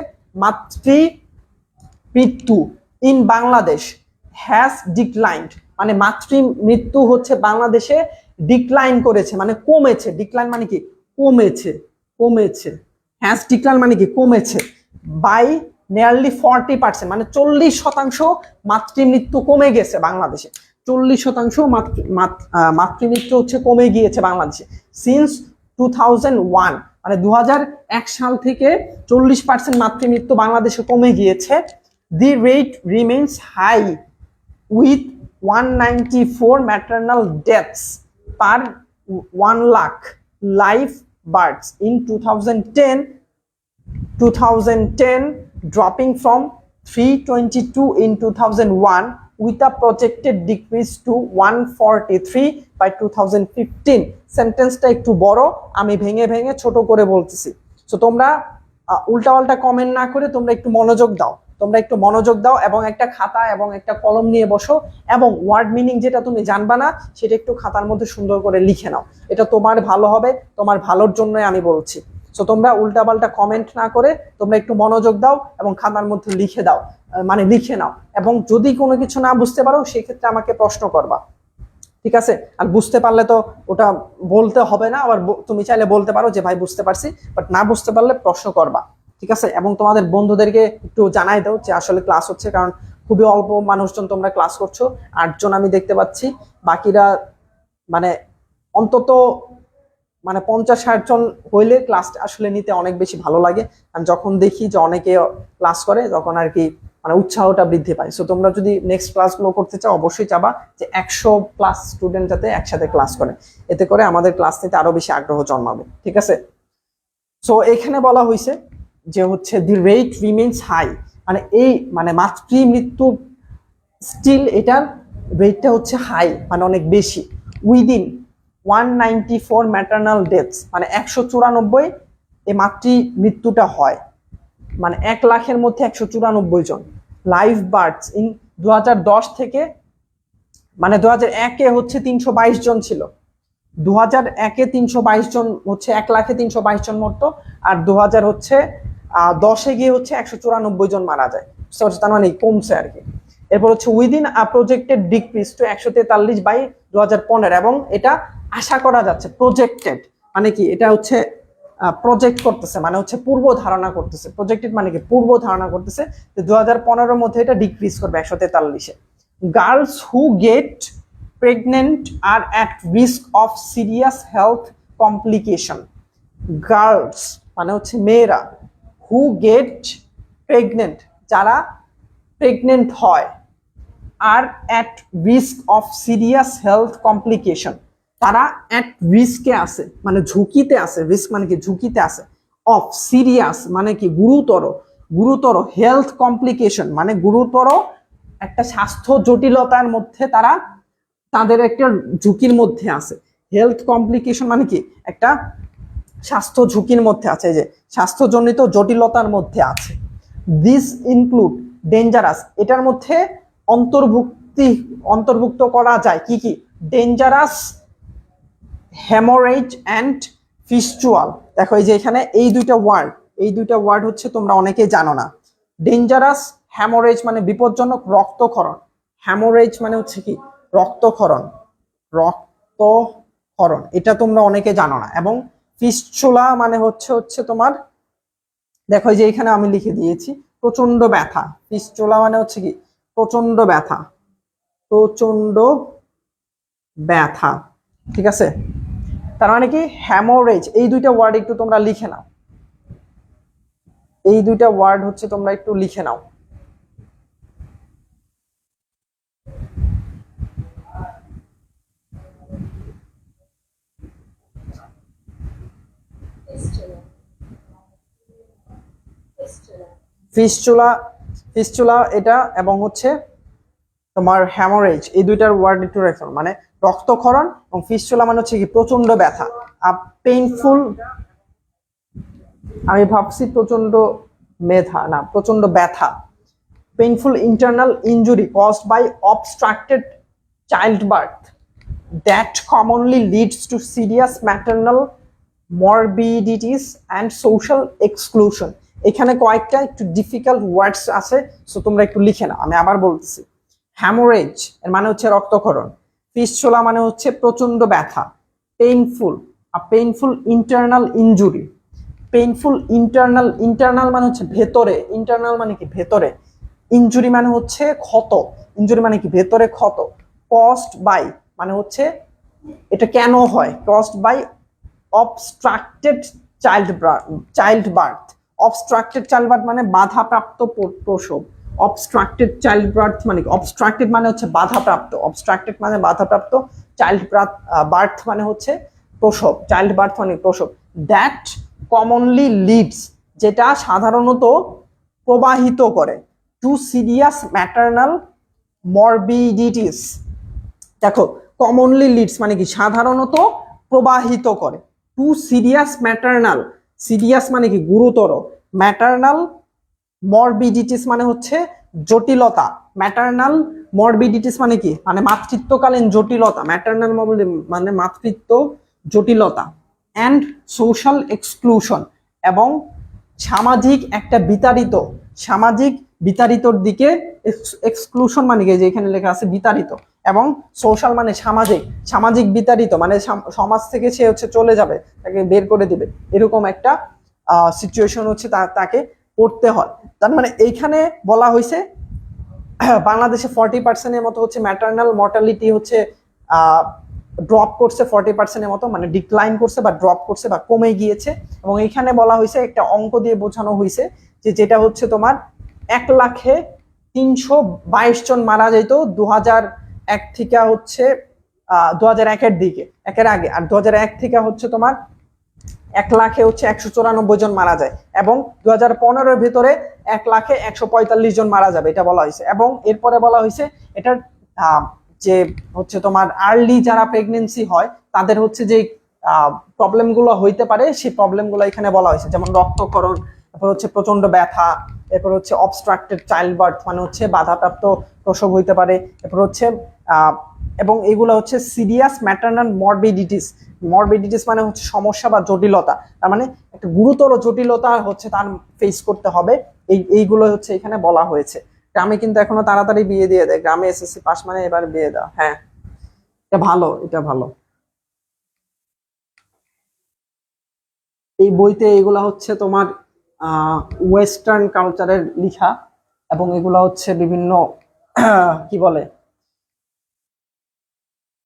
মাতৃ মৃত্যু ইন বাংলাদেশ হ্যাজ ডিক্লাইন্ড, মানে মাতৃ মৃত্যু হচ্ছে বাংলাদেশে ডিক্লাইন করেছে, মানে কমেছে। ডিক্লাইন মানে কি? কমেছে, কমেছে। হ্যাজ ডিক্লাইন মানে কি? কমেছে। বাই নিয়ারলি 40%, মানে 40% মাতৃমৃত্যু কমে গেছে বাংলাদেশে, 40% মাতৃমৃত্যু হচ্ছে কমে গিয়েছে বাংলাদেশে সিন্স 2001, মানে 2001 সাল থেকে 40% মাতৃমৃত্যু বাংলাদেশে কমে গিয়েছে। The rate remains high with 194 maternal deaths per 1 lakh live births in 2010 dropping from 322 in 2001 with a projected decrease to 143 by 2015. সেন্টেন্সটা একটু বড়, আমি ভেঙে ভেঙে ছোট করে বলতেছি। সো তোমরা উল্টাপাল্টা কমেন্ট না করে তোমরা একটু মনোযোগ দাও, তোমরা একটু মনোযোগ দাও এবং একটা খাতা এবং একটা কলম নিয়ে বসো, এবং ওয়ার্ড মিনিং যেটা তুমি জানবা না সেটা একটু খাতার মধ্যে সুন্দর করে লিখে নাও। এটা তোমার ভালো হবে, তোমার ভালোর জন্যই আমি বলছি। সো তোমরা উল্টাপাল্টা কমেন্ট না করে তোমরা একটু মনোযোগ দাও এবং খাতার মধ্যে লিখে দাও, মানে লিখে নাও। এবং যদি কোনো কিছু না বুঝতে পারো সেক্ষেত্রে আমাকে প্রশ্ন করবা, ঠিক আছে? আর বুঝতে পারলে তো ওটা বলতে হবে না, আবার তুমি চাইলে বলতে পারো যে ভাই বুঝতে পারছি, বাট না বুঝতে পারলে প্রশ্ন করবা, ঠিক আছে? এবং তোমাদের বন্ধুদেরকে একটু জানাই দাও যে আসলে ক্লাস হচ্ছে, কারণ খুবই অল্প মানুষজন তোমরা ক্লাস করছো, 8 জন আমি দেখতে পাচ্ছি, বাকিরা মানে অন্তত মানে 50-60 জন হইলে ক্লাসটা আসলে নিতে অনেক বেশি ভালো লাগে। আর যখন দেখি যে অনেকে ক্লাস করে তখন আর কি মানে উৎসাহটা বৃদ্ধি পায়। সো তোমরা যদি নেক্সট ক্লাসগুলো করতে চাও অবশ্যই চাবা যে 100+ স্টুডেন্ট যাতে একসাথে ক্লাস করে, এতে করে আমাদের ক্লাস নিতে আরো বেশি আগ্রহ জন্মাবে, ঠিক আছে? সো এখানে বলা হয়েছে যে হচ্ছে দি রেট রিমেইনস হাই, মানে এই মানে মাতৃ মৃত্যু স্টিল এটার রেটটা হচ্ছে হাই, মানে অনেক বেশি। উইদিন 194 ম্যাটারনাল ডেথস, মানে 194 এই মাতৃ মৃত্যুটা হয় মানে 1,00,000-এর মধ্যে 194 জন লাইভ বার্ডস ইন 2010 থেকে, মানে 2001-এ হচ্ছে 322 জন ছিল, 2001-এ 322 জন হচ্ছে 1,00,000-এ 322 জন মরতো, আর 2000 হচ্ছে 10-এ গিয়ে হচ্ছে 194 জন মারা যায়। তার মানে কমছে আর কি। এরপর হচ্ছে within a projected decrease to 143 by 2015, এবং এটা আশা করা যাচ্ছে, প্রজেক্টেড মানে কি, এটা হচ্ছে প্রজেক্ট করতেছে, মানে হচ্ছে পূর্ব ধারণা করতেছে, প্রজেক্টেড মানে কি পূর্ব ধারণা করতেছে যে 2015-এর মধ্যে এটা ডিক্রিজ করবে 143-এ। Girls who get pregnant are at risk of serious health complication. Girls মানে হচ্ছে মেয়েরা, হু গেট প্রেগনেন্ট যারা প্রেগনেন্ট হয়, are at risk of serious health complication তারা অ্যাট রিস্কে আছে, মানে ঝুঁকিতে আছে, রিস্ক মানে কি ঝুঁকিতে আছে, অফ সিরিয়াস মানে কি গুরুতর, গুরুতর হেলথ কমপ্লিকেশন মানে গুরুতর একটা স্বাস্থ্য জটিলতার মধ্যে তারা, তাদের একটা ঝুঁকির মধ্যে আছে। হেলথ কমপ্লিকেশন মানে কি একটা স্বাস্থ্য ঝুঁকির মধ্যে আছে, এই যে স্বাস্থ্যজনিত জটিলতার মধ্যে আছে। দিস ইনক্লুড ডেঞ্জারাস, এটার মধ্যে অন্তর্ভুক্ত করা যায় কি কি, ডেঞ্জারাস হেমোরেজ অ্যান্ড ফিস্চুয়াল। দেখো এই যে এখানে এই দুইটা ওয়ার্ড হচ্ছে তোমরা অনেকেই জানো না। ডেঞ্জারাস হেমোরেজ মানে বিপজ্জনক রক্তক্ষরণ, হেমোরেজ মানে হচ্ছে কি রক্তক্ষরণ, এটা তোমরা অনেকে জানো না। এবং ফিস্চুলা মানে হচ্ছে তোমার, দেখো এই যে এখানে আমি লিখে দিয়েছি প্রচন্ড ব্যথা, ফিস্চুলা মানে হচ্ছে কি প্রচন্ড ব্যথা, প্রচন্ড ব্যথা, ঠিক আছে। তার মানে কি হ্যামোরেজ, এই দুইটা ওয়ার্ড একটু তোমরা লিখে নাও, এই দুইটা ওয়ার্ড হচ্ছে তোমরা একটু লিখে নাও। ফিস্চুলা এটা, এবং হচ্ছে তোমার হ্যামোরেজ, এই দুইটার ওয়ার্ড একটু রেখো, মানে রক্তক্ষরণ, এবং ফিস্চুলা মানে হচ্ছে কি প্রচন্ড ব্যথা, পেইনফুল, আমি ভাবছি প্রচন্ড মেধা না, প্রচন্ড ব্যথা, painful internal injury caused by obstructed childbirth that commonly leads to serious maternal morbidities and social exclusion। এখানে কয়েকটা একটু ডিফিকাল্ট ওয়ার্ডস আছে, সো তোমরা একটু লিখে নাও, আমি আবার বলতেছি। হ্যামোরেজ এর মানে হচ্ছে রক্তক্ষরণ, ফিস্চুলা মানে হচ্ছে প্রচন্ড ব্যথা, পেইনফুল ইন্টারনাল ইনজুরি, ইন্টারনাল মানে হচ্ছে ভেতরে, ইন্টারনাল মানে কি ভেতরে, ইনজুরি মানে হচ্ছে ক্ষত, ইনজুরি মানে কি ভেতরে ক্ষত, কস্ট বাই মানে হচ্ছে এটা কেন হয়, caused by obstructed childbirth, obstructed childbirth মানে বাধাপ্রাপ্ত প্রসব, অবস্ট্রাক্টেড চাইল্ড বার্থ মানে অবস্ট্রাক্টেড মানে হচ্ছে বাধাপ্রাপ্ত, অবস্ট্রাক্টেড মানে বাধাপ্রাপ্ত, চাইল্ড বার্থ মানে হচ্ছে প্রসব, চাইল্ড বার্থ মানে প্রসব, দ্যাট কমনলি লিডস যেটা সাধারণত প্রবাহিত করে, টু সিরিয়াস ম্যাটারনাল মরবিডিটিস। দেখো কমনলি লিডস মানে কি সাধারণত প্রবাহিত করে, টু সিরিয়াস ম্যাটারনাল, সিরিয়াস মানে কি গুরুতর, ম্যাটারনাল মরবিডিটিস মানে হচ্ছে জটিলতা, ম্যাটারনাল মরবিডিটিস মানে কি মানে মাতৃত্বকালীন জটিলতা, ম্যাটারনাল মানে মাতৃত্ব জটিলতা, অ্যান্ড সোশ্যাল এক্সক্লুশন এবং সামাজিক একটা বিতাড়িত, সামাজিক বিতাড়িতর দিকে, এক্সক্লুশন মানে কি যে এখানে লেখা আছে বিতাড়িত, এবং সোশ্যাল মানে সামাজিক, সামাজিক বিতাড়িত মানে সমাজ থেকে সে হচ্ছে চলে যাবে, তাকে বের করে দিবে, এরকম একটা সিচুয়েশন হচ্ছে তাকে পড়তে হয়। তার মানে এইখানে বলা হয়েছে বাংলাদেশে 40%-এর মতো হচ্ছে ম্যাটারনাল মর্টালিটি হচ্ছে ড্রপ করছে, 40%-এর মতো মানে ডিক্লাইন করছে বা ড্রপ করছে বা কমে গিয়েছে। এবং এখানে বলা হয়েছে একটা অঙ্ক দিয়ে বোঝানো হয়েছে যে যেটা হচ্ছে তোমার 1,03,22 জন মারা যেত 2001 থেকে হচ্ছে 2001-এর দিকে, একের আগে, আর 2001 থেকে হচ্ছে তোমার 1,00,000-এ হচ্ছে 194 জন মারা যায়, এবং 2015-এর ভিতরে 1,00,000-এ 145 জন মারা যাবে, এটা বলা হয়েছে। এবং এরপরে বলা হয়েছে এটার যে হচ্ছে তোমার আর্লি যারা প্রেগনেন্সি হয় তাদের হচ্ছে যে প্রবলেমগুলো হইতে পারে, সেই প্রবলেমগুলো এখানে বলা হয়েছে, যেমন রক্তক্ষরণ, তারপর হচ্ছে প্রচন্ড ব্যথা, এরপর হচ্ছে অবস্ট্রাক্টেড চাইল্ড বার্থ মানে হচ্ছে বাধাপ্রাপ্ত প্রসব হইতে পারে, এরপর হচ্ছে এবং এগুলো হচ্ছে সিরিয়াস ম্যাটারনাল মরবিডিটিস মানে হচ্ছে সমস্যা বা জটিলতা, তার মানে একটা গুরুতর জটিলতা হচ্ছে তার ফেস করতে হবে, এইগুলো হচ্ছে এখানে বলা হয়েছে। গ্রামে কিন্তু এখনো তাড়াতাড়ি বিয়ে দিয়ে দেয়, গ্রামে এসএসসি পাস মানে এবার বিয়ে দেওয়া। হ্যাঁ, এটা ভালো, এটা ভালো। এই বইতে এগুলা হচ্ছে তোমার ওয়েস্টার্ন কালচারের লেখা, এবং এগুলা হচ্ছে বিভিন্ন কি বলে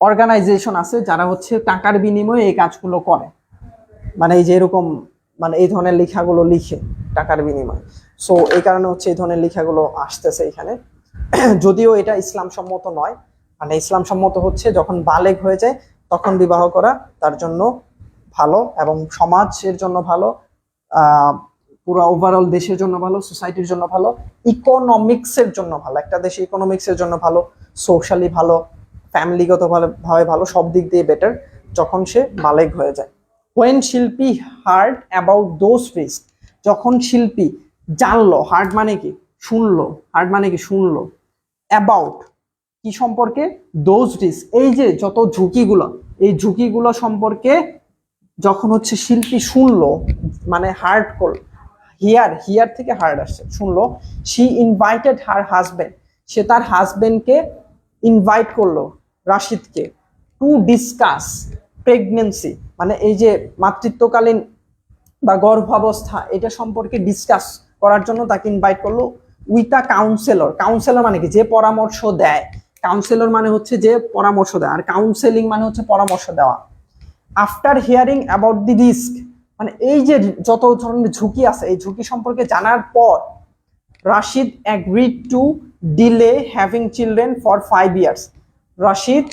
অর্গানাইজেশন আছে যারা হচ্ছে টাকার বিনিময়ে এই কাজগুলো করে, মানে এই যে এরকম মানে এই ধরনের লেখাগুলো লিখে টাকার বিনিময়ে। সো এই কারণে হচ্ছে এই ধরনের লেখাগুলো আসতেছে এখানে। যদিও এটা ইসলাম সম্মত নয়, মানে ইসলাম সম্মত হচ্ছে যখন বালেগ হয়ে যায় তখন বিবাহ করা তার জন্য ভালো, এবং সমাজের জন্য ভালো, পুরো ওভারঅল দেশের জন্য ভালো, সোসাইটির জন্য ভালো, ইকোনমিক্সের জন্য ভালো, একটা দেশে ইকোনমিক্সের জন্য ভালো, সোশ্যালি ভালো, ফ্যামিলিগত ভাবে ভালো, সব দিক দিয়ে বেটার যখন সে বালেগ হয়ে যায়। ওয়েন শিল্পী হার্ড অ্যাবাউট দোজ রিস্ক, যখন শিল্পী জানলো, হার্ড মানে কি শুনলো, হার্ড মানে কি শুনলো, অ্যাবাউট কি সম্পর্কে, দোজ রিস্ক এই যে যত ঝুঁকিগুলো, এই ঝুঁকিগুলো সম্পর্কে যখন হচ্ছে শিল্পী শুনলো, মানে হার্ড করল, হিয়ার থেকে হার্ড আসছে, শুনলো, শি ইনভাইটেড হার হাজবেন্ড, সে তার হাজবেন্ডকে ইনভাইট করলো, রাশিদকে, টু ডিসকাস প্রেগনেন্সি মানে এই যে মাতৃত্বকালীন বা গর্ভাবস্থা এটা সম্পর্কে ডিসকাস করার জন্য তাকে ইনভাইট করলো, উইথ আ কাউন্সেলর। কাউন্সেলর মানে কি, যে পরামর্শ দেয়, কাউন্সেলর মানে হচ্ছে যে পরামর্শ দেয়, আর কাউন্সেলিং মানে হচ্ছে পরামর্শ দেওয়া। After hearing about the risk মানে এই যে যত ধরনের ঝুঁকি আছে এই ঝুঁকি সম্পর্কে জানার পর, Rashid agreed two delay having children for 5 years। Rashid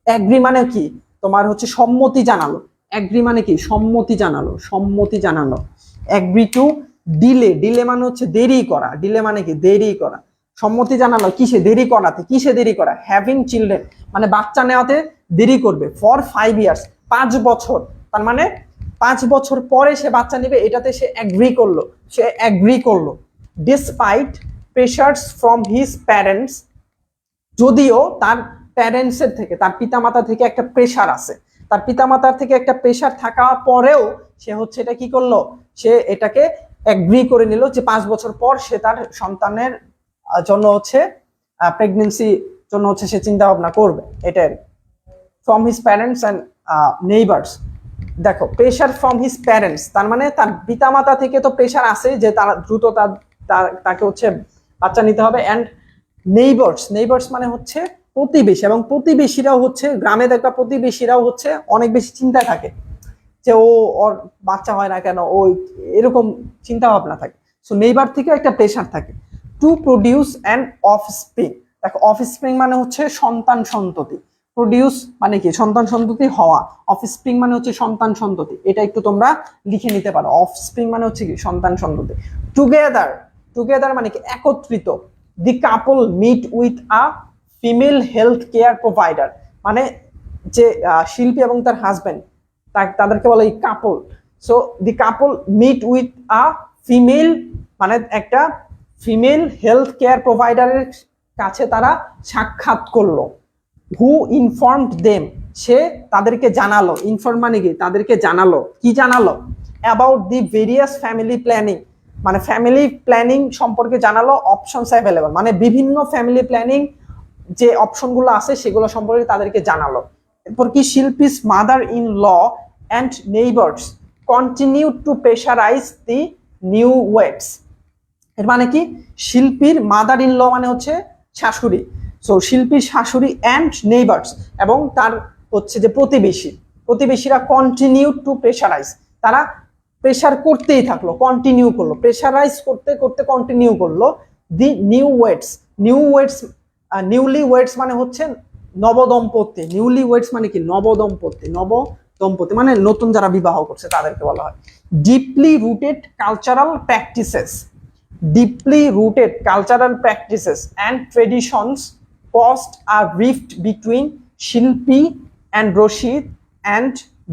agree মানে কি তোমার হচ্ছে সম্মতি জানালো, অ্যাগ্রি মানে কি সম্মতি জানালো, অ্যাগ্রি টু ডিলে মানে হচ্ছে দেরি করা, ডিলে মানে কি দেরি করা, সম্মতি জানালো কিসে দেরি করাতে, কিসে দেরি করা, হ্যাভিং চিলড্রেন মানে বাচ্চা নেওয়াতে দেরি করবে, ফর 5 years 5 বছর, তার মানে 5 বছর পরে সে বাচ্চা নেবে, এটাতে সে অ্যাগ্রি করলো, ডিসপাইট প্রেশারস ফ্রম হিজ প্যারেন্টস, যদিও তার প্যারেন্টসের থেকে, তার পিতামাতা থেকে একটা প্রেশার আছে, তার পিতামাতার থেকে একটা প্রেশার থাকা পরেও সে হচ্ছে এটা কি করলো, সে এটাকে এগ্রি করে নিল যে 5 বছর পর সে তার সন্তানের জন্য হচ্ছে প্রেগনেন্সি জন্য হচ্ছে সে চিন্তা ভাবনা করবে, এটাই। From his parents and neighbours, দেখো প্রেশার ফ্রম হিজ প্যারেন্টস তার মানে তার পিতামাতা থেকে তো প্রেশার আছে যে তারা দ্রুত তাকে হচ্ছে বাচ্চা নিতে হবে, অ্যান্ড নেইবার্স মানে হচ্ছে প্রতিবেশী, এবং প্রতিবেশীরাও হচ্ছে গ্রামে দেখা প্রতিবেশীরাও হচ্ছে অনেক বেশি চিন্তায় থাকে যে ওর বাচ্চা হয় না কেন, ওই এরকম চিন্তা ভাবনা থাকে। সো নেইবার থেকে একটা প্রেশার থাকে। টু প্রডিউস অ্যান অফস্প্রিং, দেখো অফস্প্রিং মানে হচ্ছে সন্তান সন্ততি, প্রডিউস মানে কি সন্তান সন্ততি হওয়া, অফস্প্রিং মানে হচ্ছে সন্তান সন্ততি, এটা একটু তোমরা লিখে নিতে পারো, অফস্প্রিং মানে হচ্ছে কি সন্তান সন্ততি। টুগেদার মানে কি একত্রিত, the couple meet with a female health care provider, মানে যে শিল্পী এবং তার হাজবেন্ড তাদেরকে বলে couple. So the couple meet with a female মানে একটা ফিমেল হেলথ কেয়ার প্রোভাইডারের কাছে তারা সাক্ষাৎ করলো, হু ইনফর্মড দেম, সে তাদেরকে জানালো, ইনফর্ম মানে কি তাদেরকে জানালো, কি জানালো, about the various family planning মানে ফ্যামিলি প্ল্যানিং সম্পর্কে জানালো, অপশনস অ্যাভেলেবল মানে বিভিন্ন ফ্যামিলি প্ল্যানিং যে অপশনগুলো আছে সেগুলো সম্পর্কে তাদেরকে জানালো। এরপর কি, Shilpi's mother in law and neighbours continue to pressurise the new wives, এর মানে কি শিল্পীর মাদার ইন ল মানে হচ্ছে শাশুড়ি, সো শিল্পীর শাশুড়ি অ্যান্ড নেইবার্স এবং তার হচ্ছে যে প্রতিবেশীরা কন্টিনিউ টু প্রেশারাইজ, তারা প্রেশার করতেই থাকলো, কন্টিনিউ করলো, প্রেশারাইজ করতে করতে কন্টিনিউ করলো, দি নিউলি ওয়েডস মানে হচ্ছে নবদম্পতি, নিউলি ওয়েডস মানে কি নবদম্পতি মানে নতুন যারা বিবাহ করছে তাদেরকে বলা হয়। Deeply rooted cultural practices and traditions caused a rift between Shilpi and Rashid and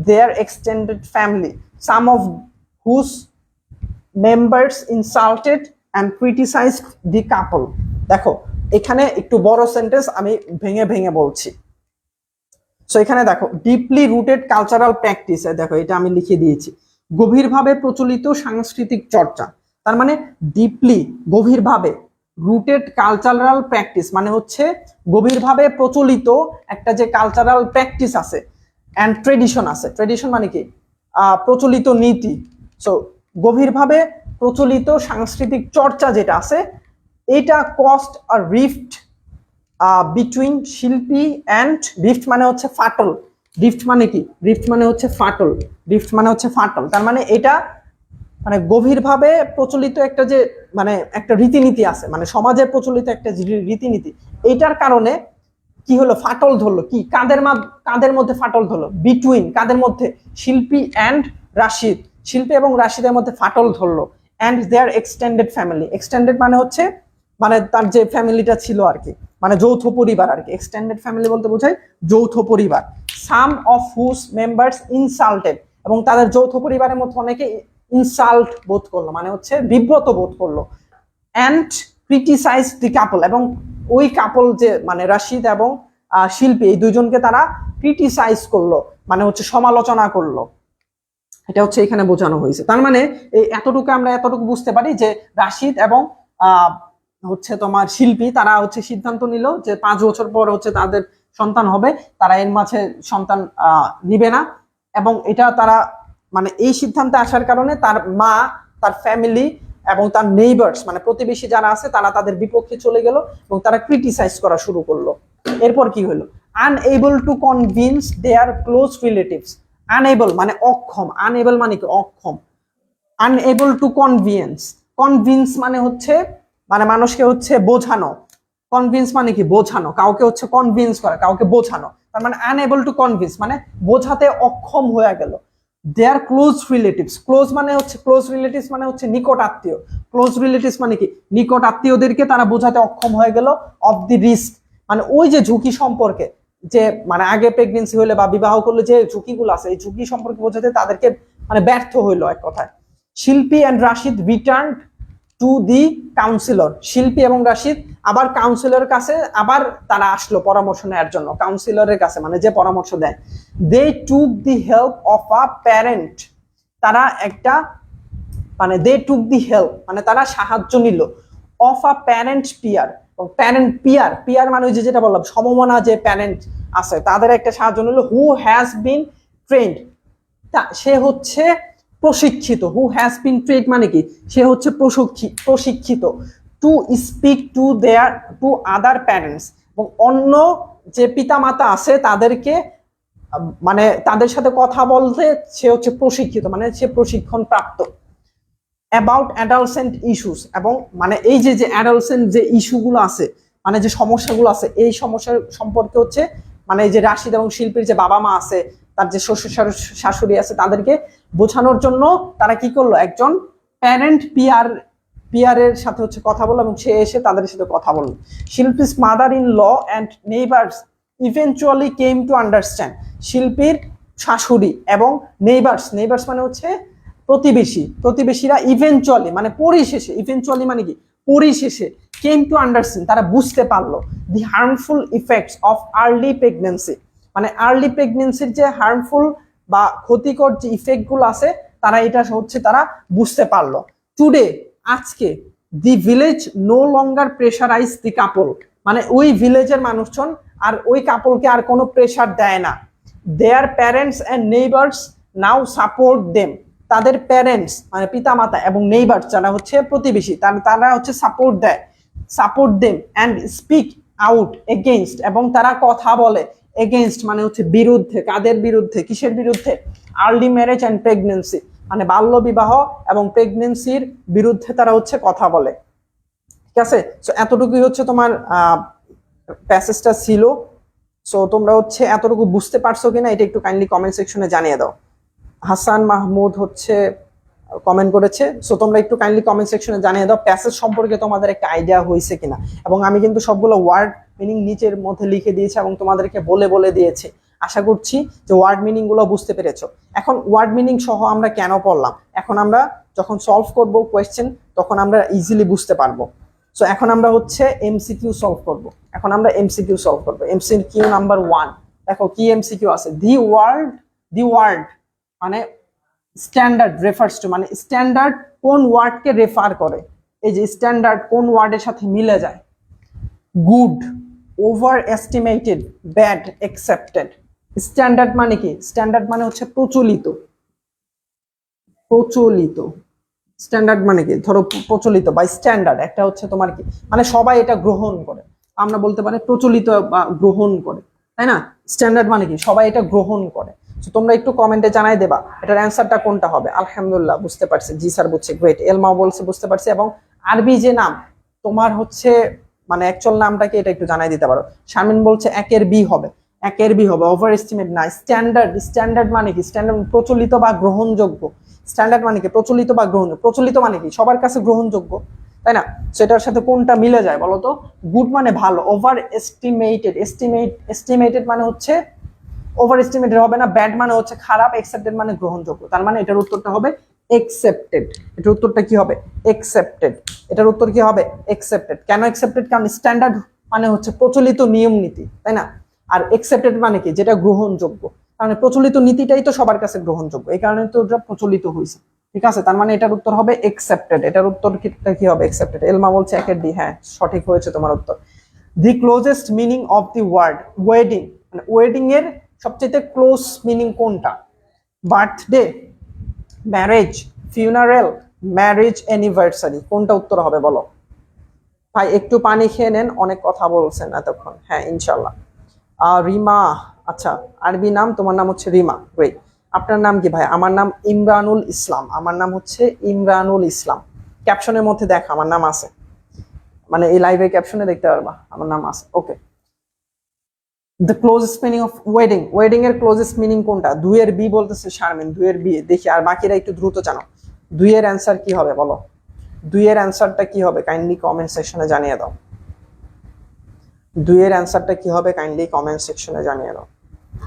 their extended family, some of whose members insulted and criticised the couple. দেখো এখানে একটু বড় সেন্টেন্স, আমি ভেঙে ভেঙে বলছি। সো এখানে দেখো ডিপলি রুটেড কালচারাল প্র্যাকটিস, দেখো এটা আমি লিখে দিয়েছি, গভীরভাবে প্রচলিত সাংস্কৃতিক চর্চা। তার মানে ডিপলি, গভীরভাবে, রুটেড কালচারাল প্র্যাকটিস মানে হচ্ছে গভীরভাবে প্রচলিত একটা যে কালচারাল প্র্যাকটিস আছে, অ্যান্ড ট্রেডিশন আছে। ট্রেডিশন মানে কি? প্রচলিত নীতি। সো গভীরভাবে প্রচলিত সাংস্কৃতিক চর্চা যেটা আছে, এটা কস্ট আ রিফট বিটুইন শিল্পী অ্যান্ড, রিফট মানে হচ্ছে ফাটল। রিফট মানে কি? রিফট মানে হচ্ছে ফাটল। রিফট মানে হচ্ছে ফাটল। তার মানে এটা মানে গভীরভাবে প্রচলিত একটা যে মানে একটা রীতিনীতি আছে, মানে সমাজের প্রচলিত একটা রীতিনীতি, এইটার কারণে কি হলো? ফাটল ধরলো। কি কাদের মধ্যে ফাটল ধরলো? বিটুইন, কাদের মধ্যে? শিল্পী অ্যান্ড রাশিদ, শিল্পী এবং রাশিদের মধ্যে ফাটল ধরলো। And their extended family, extended মানে হচ্ছে মানে তার যে ফ্যামিলিটা ছিল আর কি, মানে যৌথ পরিবার আর কি। এক্সটেন্ডেড ফ্যামিলি বলতে বোঝায় যৌথ পরিবার। সাম অফ হুজ মেম্বার্স ইনসাল্টেড, এবং তাদের যৌথ পরিবারের মধ্যে অনেকে ইনসাল্ট বোধ করলো, মানে হচ্ছে বিব্রত বোধ করলো। অ্যান্ড ক্রিটিসাইজ দি কাপল, এবং ওই কাপল যে মানে রাশিদ এবং শিল্পী, এই দুইজনকে তারা ক্রিটিসাইজ করলো, মানে হচ্ছে সমালোচনা করলো। এটা হচ্ছে এখানে বোঝানো হয়েছে। তার মানে এই আমরা এতটুকু বুঝতে পারি যে রাশিদ এবং হচ্ছে তোমার শিল্পী, তারা হচ্ছে সিদ্ধান্ত নিল যে 5 বছর পর হচ্ছে তাদের সন্তান হবে, তারা এর মাঝে সন্তান নিবে না। এবং এটা তারা মানে এই সিদ্ধান্তে আসার কারণে তার মা, তার ফ্যামিলি এবং তার নেইবার্স মানে প্রতিবেশী যারা আছে, তারা তাদের বিপক্ষে চলে গেল এবং তারা ক্রিটিসাইজ করা শুরু করলো। এরপর কি হলো? Unable to convince their close relatives. Unable মানে অক্ষম। আনএবল মানে কি? অক্ষম। আনএবল টু কনভিন্স মানে হচ্ছে মানে মানুষকে হচ্ছে বোঝানো। কনভিন্স মানে কি? বোঝানো। কাউকে হচ্ছে কনভিন্স করা, কাউকে বোঝানো। তার মানে আনএবল টু কনভিন্স মানে বোঝাতে অক্ষম হয়ে গেল। দেয়ার ক্লোজ রিলেটিভস, ক্লোজ মানে হচ্ছে ক্লোজ রিলেটিভস মানে হচ্ছে নিকট আত্মীয়। ক্লোজ রিলেটিভস মানে কি? নিকট আত্মীয়দেরকে তারা বোঝাতে অক্ষম হয়ে গেল। অফ দি রিস্ক মানে ওই যে ঝুঁকি সম্পর্কে, যে মানে আগে প্রেগনেন্সি হলে বা বিবাহ করলে যে ঝুঁকিগুলো আছে, এই ঝুঁকি সম্পর্কে বোঝাতে তাদেরকে মানে ব্যর্থ হইলো এক কথায়। শিল্পী and Rashid return to the councillor, শিল্পী এবং রাশিদ আবার কাউন্সিলরের কাছে আবার তারা আসলো পরামর্শ নেওয়ার জন্য, কাউন্সিলরের কাছে মানে যে পরামর্শ দেয়। They took the help of a parent, তারা একটা মানে দে টুক দি হেল্প মানে তারা সাহায্য নিল, of a parent peer. Parent peer মানে ওই যেটা বললাম সমমনা যে প্যারেন্ট আছে, তাদের একটা সাহায্য নিল। হু হ্যাজ বিন ট্রেন্ড, সে হচ্ছে প্রশিক্ষিত। হু হ্যাজ বিন ট্রেন্ড মানে কি? সে হচ্ছে প্রশিক্ষিত। To speak to other parents, এবং অন্য যে পিতামাতা আছে তাদেরকে মানে তাদের সাথে কথা বলতে সে হচ্ছে প্রশিক্ষিত, মানে সে প্রশিক্ষণ প্রাপ্ত। অ্যাবাউট অ্যাডালসেন্ট ইস্যুস, এবং মানে এই যে অ্যাডালসেন্ট যে ইস্যুগুলো আছে, মানে যে সমস্যাগুলো আছে, এই সমস্যার সম্পর্কে হচ্ছে মানে এই যে রাশিদ এবং শিল্পীর যে বাবা মা আছে, তার যে শ্বশুর শাশুড়ি আছে, তাদেরকে বোঝানোর জন্য তারা কি করলো? একজন প্যারেন্ট পিয়ারের সাথে হচ্ছে কথা বললো, এবং সে এসে তাদের সাথে কথা বললো। Shilpi's mother in law and neighbours eventually came to understand, শিল্পীর শাশুড়ি এবং নেইবার্স মানে হচ্ছে প্রতিবেশীরা ইভেনচুয়ালি মানে পরিশেষে, ইভেনচুয়ালি মানে কি? পরিশেষে, কেম টু আন্ডারস্ট্যান্ড তারা বুঝতে পারলো, the harmful effects of early pregnancy, মানে আর্লি প্রেগনেন্সির যে হার্মফুল বা ক্ষতিকর যে ইফেক্ট গুলো আছে, তারা এটা হচ্ছে তারা বুঝতে পারলো। টুডে আজকে, the village no longer pressurise the couple, মানে ওই ভিলেজের মানুষজন আর ওই কাপলকে আর কোনো প্রেশার দেয় না। Their parents and neighbours now support them, তাদের প্যারেন্টস মানে পিতামাতা এবং নেইবার্স যারা হচ্ছে প্রতিবেশী, তারা হচ্ছে support them and speak out against, এবং তারা কথা বলে। এগেইনস্ট মানে হচ্ছে বিরুদ্ধে। কাদের বিরুদ্ধে? কিসের বিরুদ্ধে? আর্লি ম্যারেজ অ্যান্ড প্রেগনেন্সি, মানে বাল্য বিবাহ এবং প্রেগনেন্সির বিরুদ্ধে তারা হচ্ছে কথা বলে। ঠিক আছে, সো এতটুকুই হচ্ছে তোমার প্যাসেজটা ছিল। সো তোমরা হচ্ছে এতটুকু বুঝতে পারছো কিনা এটা একটু কাইন্ডলি কমেন্ট সেকশনে জানিয়ে দাও। হাসান মাহমুদ হচ্ছে কমেন্ট করেছে। সো তোমরা একটু কাইন্ডলি কমেন্ট সেকশনে জানিয়ে দাও প্যাসেজ সম্পর্কে তোমাদের একটা আইডিয়া হয়েছে কিনা। এবং আমি কিন্তু সবগুলো ওয়ার্ড মিনিং নিচের মধ্যে লিখে দিয়েছি এবং তোমাদেরকে বলে দিয়েছি। আশা করছি যে ওয়ার্ড মিনিং গুলো বুঝতে পেরেছো। এখন ওয়ার্ড মিনিং সহ আমরা কেন পড়লাম, এখন আমরা যখন সলভ করব কোয়েশ্চেন তখন আমরা ইজিলি বুঝতে পারবো। সো এখন আমরা হচ্ছে এমসিকিউ সলভ করব। এখন আমরা এমসিকিউ সলভ করব। এমসিকিউ নাম্বার 1, দেখো কি এমসিকিউ আছে। দি ওয়ার্ড মানে স্ট্যান্ডার্ড রেফার্স টু, মানে স্ট্যান্ডার্ড কোন ওয়ার্ডকে রেফার করে, এই যে স্ট্যান্ডার্ড কোন ওয়ার্ডের সাথে মিলে যায়। Good, over estimated, bad, accepted. Standard মানে কি? স্ট্যান্ডার্ড মানে হচ্ছে প্রচলিত। প্রচলিত স্ট্যান্ডার্ড মানে কি? ধরো প্রচলিত বা স্ট্যান্ডার্ড একটা হচ্ছে তোমার কি, মানে সবাই এটা গ্রহণ করে, আমরা বলতে পারি প্রচলিত বা গ্রহণ করে, তাই না? স্ট্যান্ডার্ড মানে কি? সবাই এটা গ্রহণ করে। তো তোমরা একটু কমেন্টে জানাই দেবা এটার অ্যান্সারটা কোনটা হবে। আলহামদুলিল্লাহ বুঝতে পারছি, জি স্যার বুঝছে, গ্রেট। এলমাও বলছে বুঝতে পারছি। এবং আরবি যে নাম তোমার হচ্ছে মানে অ্যাকচুয়াল নামটা কি এটা একটু জানাই দিতে পারো। শারমিন বলছে একের বি হবে, একের বি হবে। ওভার এস্টিমেট না। স্ট্যান্ডার্ড, স্ট্যান্ডার্ড মানে কি? স্ট্যান্ডার্ড প্রচলিত বা গ্রহণযোগ্য। স্ট্যান্ডার্ড মানে কি? প্রচলিত বা গ্রহণযোগ্য। প্রচলিত মানে কি? সবার কাছে গ্রহণযোগ্য, তাই না? সেটার সাথে কোনটা মিলে যায় বলো তো? গুড মানে ভালো, ওভার এস্টিমেটেড, এস্টিমেটেড মানে হচ্ছে ওভার এস্টিমেটেড হবে না। ব্যাড মানে হচ্ছে খারাপ, অ্যাকসেপ্টেড মানে গ্রহণযোগ্য। তার মানে এটার উত্তরটা হবে অ্যাকসেপ্টেড। এটার উত্তরটা কি হবে? অ্যাকসেপ্টেড। এটার উত্তর কি হবে? অ্যাকসেপ্টেড। কেন অ্যাকসেপ্টেড? কারণ স্ট্যান্ডার্ড মানে হচ্ছে প্রচলিত নিয়ম নীতি, তাই না? আর অ্যাকসেপ্টেড মানে কি? যেটা গ্রহণযোগ্য। কারণ প্রচলিত নীতিটাই তো সবার কাছে গ্রহণযোগ্য, এই কারণে তো ওটা প্রচলিত হয়েছে। ঠিক আছে, তার মানে এটার উত্তর হবে অ্যাকসেপ্টেড। এটার উত্তর কি হবে? অ্যাকসেপ্টেড। এলমা বলছে একের ডি। হ্যাঁ সঠিক হয়েছে তোমার উত্তর। The closest meaning of the word wedding, মানে ওয়েডিং এর সবচেয়ে ক্লোজ মিনিং কোনটা? Birthday, marriage, funeral, marriage anniversary. কোনটা উত্তর হবে বলো? ভাই একটু পানি খেয়ে নেন, অনেক কথা বলছেন এতক্ষণ। হ্যাঁ ইনশাল্লাহ। রিমা, আচ্ছা আরবি নাম, তোমার নাম হচ্ছে রিমা, গ্রেট। আপনার নাম কি ভাই? আমার নাম ইমরানুল ইসলাম। আমার নাম হচ্ছে ইমরানুল ইসলাম। ক্যাপশনের মধ্যে দেখ আমার নাম আছে, মানে এই লাইভে ক্যাপশনে দেখতে পারবা আমার নাম আছে। Okay, the closest meaning of wedding, wedding এর ক্লোজেস্ট মিনিং কোনটা? দুইয়ের বি বলতেছে শারমিন, দুইয়ের বি। দেখি আর বাকিরা একটু দ্রুত জানো, দুইয়ের অ্যান্সার কি হবে বলো? দুইয়ের অ্যান্সারটা কি হবে কাইন্ডলি কমেন্ট সেকশনে জানিয়ে দাও। দুইয়ের অ্যান্সারটা কি হবে কাইন্ডলি কমেন্ট সেকশনে জানিয়ে দাও।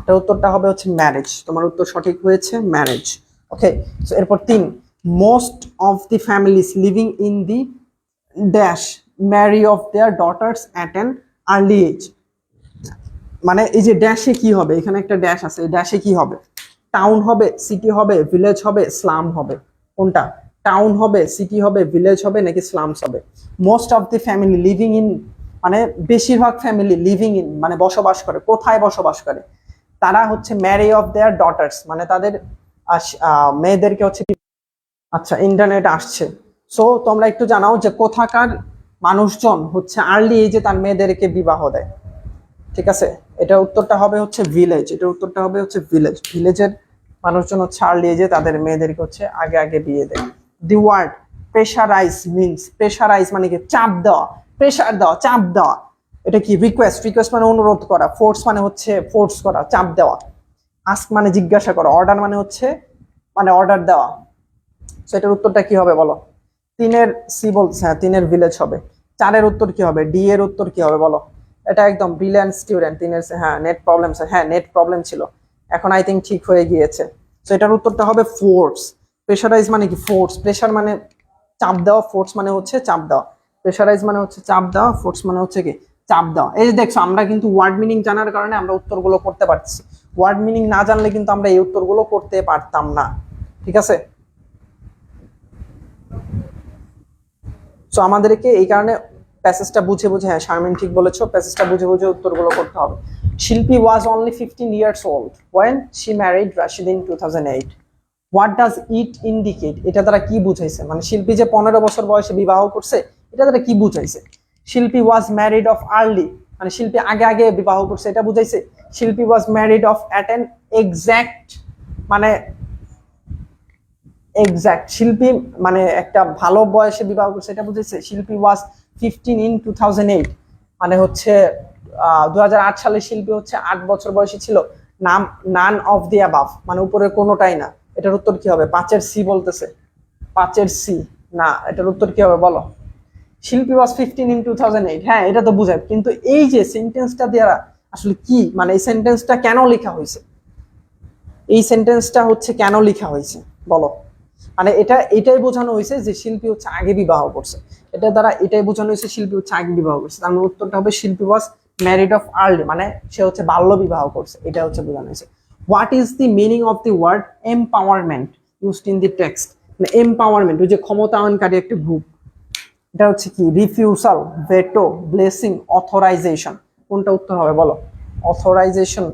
এটার উত্তরটা হবে হচ্ছে ম্যারেজ। তোমার উত্তর সঠিক হয়েছে, ম্যারেজ। ওকে, সো এরপর 3, most of the families living in the dash marry off their daughters at an early age. মানে এই যে ড্যাশে কি হবে, এখানে একটা ড্যাশ আছে, এই ড্যাশে কি হবে? টাউন হবে, সিটি হবে, ভিলেজ হবে, স্লাম হবে। কোনটা? টাউন হবে, সিটি হবে, ভিলেজ হবে, নাকি স্লামস হবে? Most of the family living in মানে বেশিরভাগ ফ্যামিলি লিভিং ইন মানে বসবাস করে, কোথায় বসবাস করে? তারা হচ্ছে ম্যারি অফ দেয়ার ডটার্স, মানে তাদের মেয়েদেরকে হচ্ছে। আচ্ছা ইন্টারনেট আসছে। সো তোমরা একটু জানাও যে কোথাকার মানুষজন হচ্ছে আর্লি এজে তার মেয়েদেরকে বিবাহ দেয়। ঠিক আছে, এটা উত্তরটা হবে হচ্ছে ভিলেজ। এটার উত্তরটা হবে হচ্ছে ভিলেজ। ভিলেজের মানুষজন হচ্ছে আর্লি এজে তাদের মেয়েদেরকে হচ্ছে আগে আগে বিয়ে দেয়। The word pressurise means, pressurise মানে কি? চাপ দেওয়া, প্রেশার দেওয়া, চাপ দেওয়া। এটা কি? রিকোয়েস্ট, রিকোয়েস্ট মানে অনুরোধ করা। ফোর্স মানে হচ্ছে ফোর্স করা, চাপ দেওয়া। আস্ক মানে জিজ্ঞাসা করা। অর্ডার মানে হচ্ছে মানে অর্ডার দেওয়া। সেটার উত্তরটা কি হবে বলো? 3-এর সি বলছে, হ্যাঁ 3-এর ভিলেজ হবে। 4-এর উত্তর কি হবে? ডি এর উত্তর কি হবে বলো? এটা একদম ব্রিলিয়ান্ট স্টুডেন্ট। 3-এর হ্যাঁ নেট প্রবলেম, হ্যাঁ নেট প্রবলেম ছিল, এখন আই থিঙ্ক ঠিক হয়ে গিয়েছে। তো এটার উত্তরটা হবে ফোর্স। প্রেশারাইজ মানে কি? ফোর্স। প্রেশার মানে চাপ দেওয়া, ফোর্স মানে হচ্ছে চাপ দেওয়া। প্রেশারাইজ মানে হচ্ছে চাপ দেওয়া, ফোর্স মানে হচ্ছে কি? চাপ দেওয়া। এই যে দেখছো আমরা কিন্তু ওয়ার্ড মিনিং জানার কারণে আমরা উত্তরগুলো করতে পারছি। ওয়ার্ড মিনিং না জানলে কিন্তু আমরা এই উত্তরগুলো করতে পারতাম না। ঠিক আছে, সো আমাদেরকে এই কারণে প্যাসেজটা বুঝে বুঝে, হ্যাঁ শারমিন ঠিক বলেছো, প্যাসেজটা বুঝে বুঝে উত্তরগুলো করতে হবে। শিল্পী was only 15 years old when she married Rashid in 2008. What does it indicate? এটা দ্বারা কি বুঝাইছে? মানে শিল্পী যে 15 বছর বয়সে বিবাহ করছে, এটা দ্বারা কি বুঝাইছে? শিল্পী ওয়াজ ম্যারিড অফ আর্লি, মানে শিল্পী আগে আগে বিবাহ করছে, এটা বুঝাইছে। শিল্পী was married of at an exact, মানে এক্সাক্ট শিল্পী মানে একটা ভালো বয়সে বিবাহ করছে, এটা বুঝেছে। শিল্পী ওয়াজ 15 in 2008, মানে হচ্ছে 2008 সালে শিল্পী হচ্ছে 8 বছর বয়সী ছিল। নাম নান অফ দি অ্যাবাভ, মানে উপরের কোনোটাই না। এটার উত্তর কি হবে? 5-এর সি বলতেছে, 5-এর সি না। এটার উত্তর কি হবে বলো? শিল্পী ওয়াজ 15 in 2008, হ্যাঁ এটা তো বুঝায়, কিন্তু এই যে সেন্টেন্সটা দ্বারা আসলে কি, মানে এই সেন্টেন্সটা কেন লেখা হয়েছে? এই সেন্টেন্সটা হচ্ছে কেন লেখা হয়েছে বলো? মানে এটাই বোঝানো হয়েছে যে শিল্পী হচ্ছে আগে বিবাহ করছে, এটা দ্বারা এটাই বোঝানো হয়েছে শিল্পী হচ্ছে আগে বিবাহ করছে। তার মানে উত্তরটা হবে শিল্পী ওয়াজ ম্যারিড অফ আর্লি, মানে সে হচ্ছে বাল্য বিবাহ করছে, এটা হচ্ছে বোঝানো হয়েছে। What is the meaning of the word empowerment used in the text? মানে এম্পাওয়ারমেন্ট ওই যে ক্ষমতায়নকারী একটা গ্রুপ, এটা হচ্ছে কি? Refusal, veto, blessing, authorisation. কোনটা উত্তর হবে বলো? অথরাইজেশন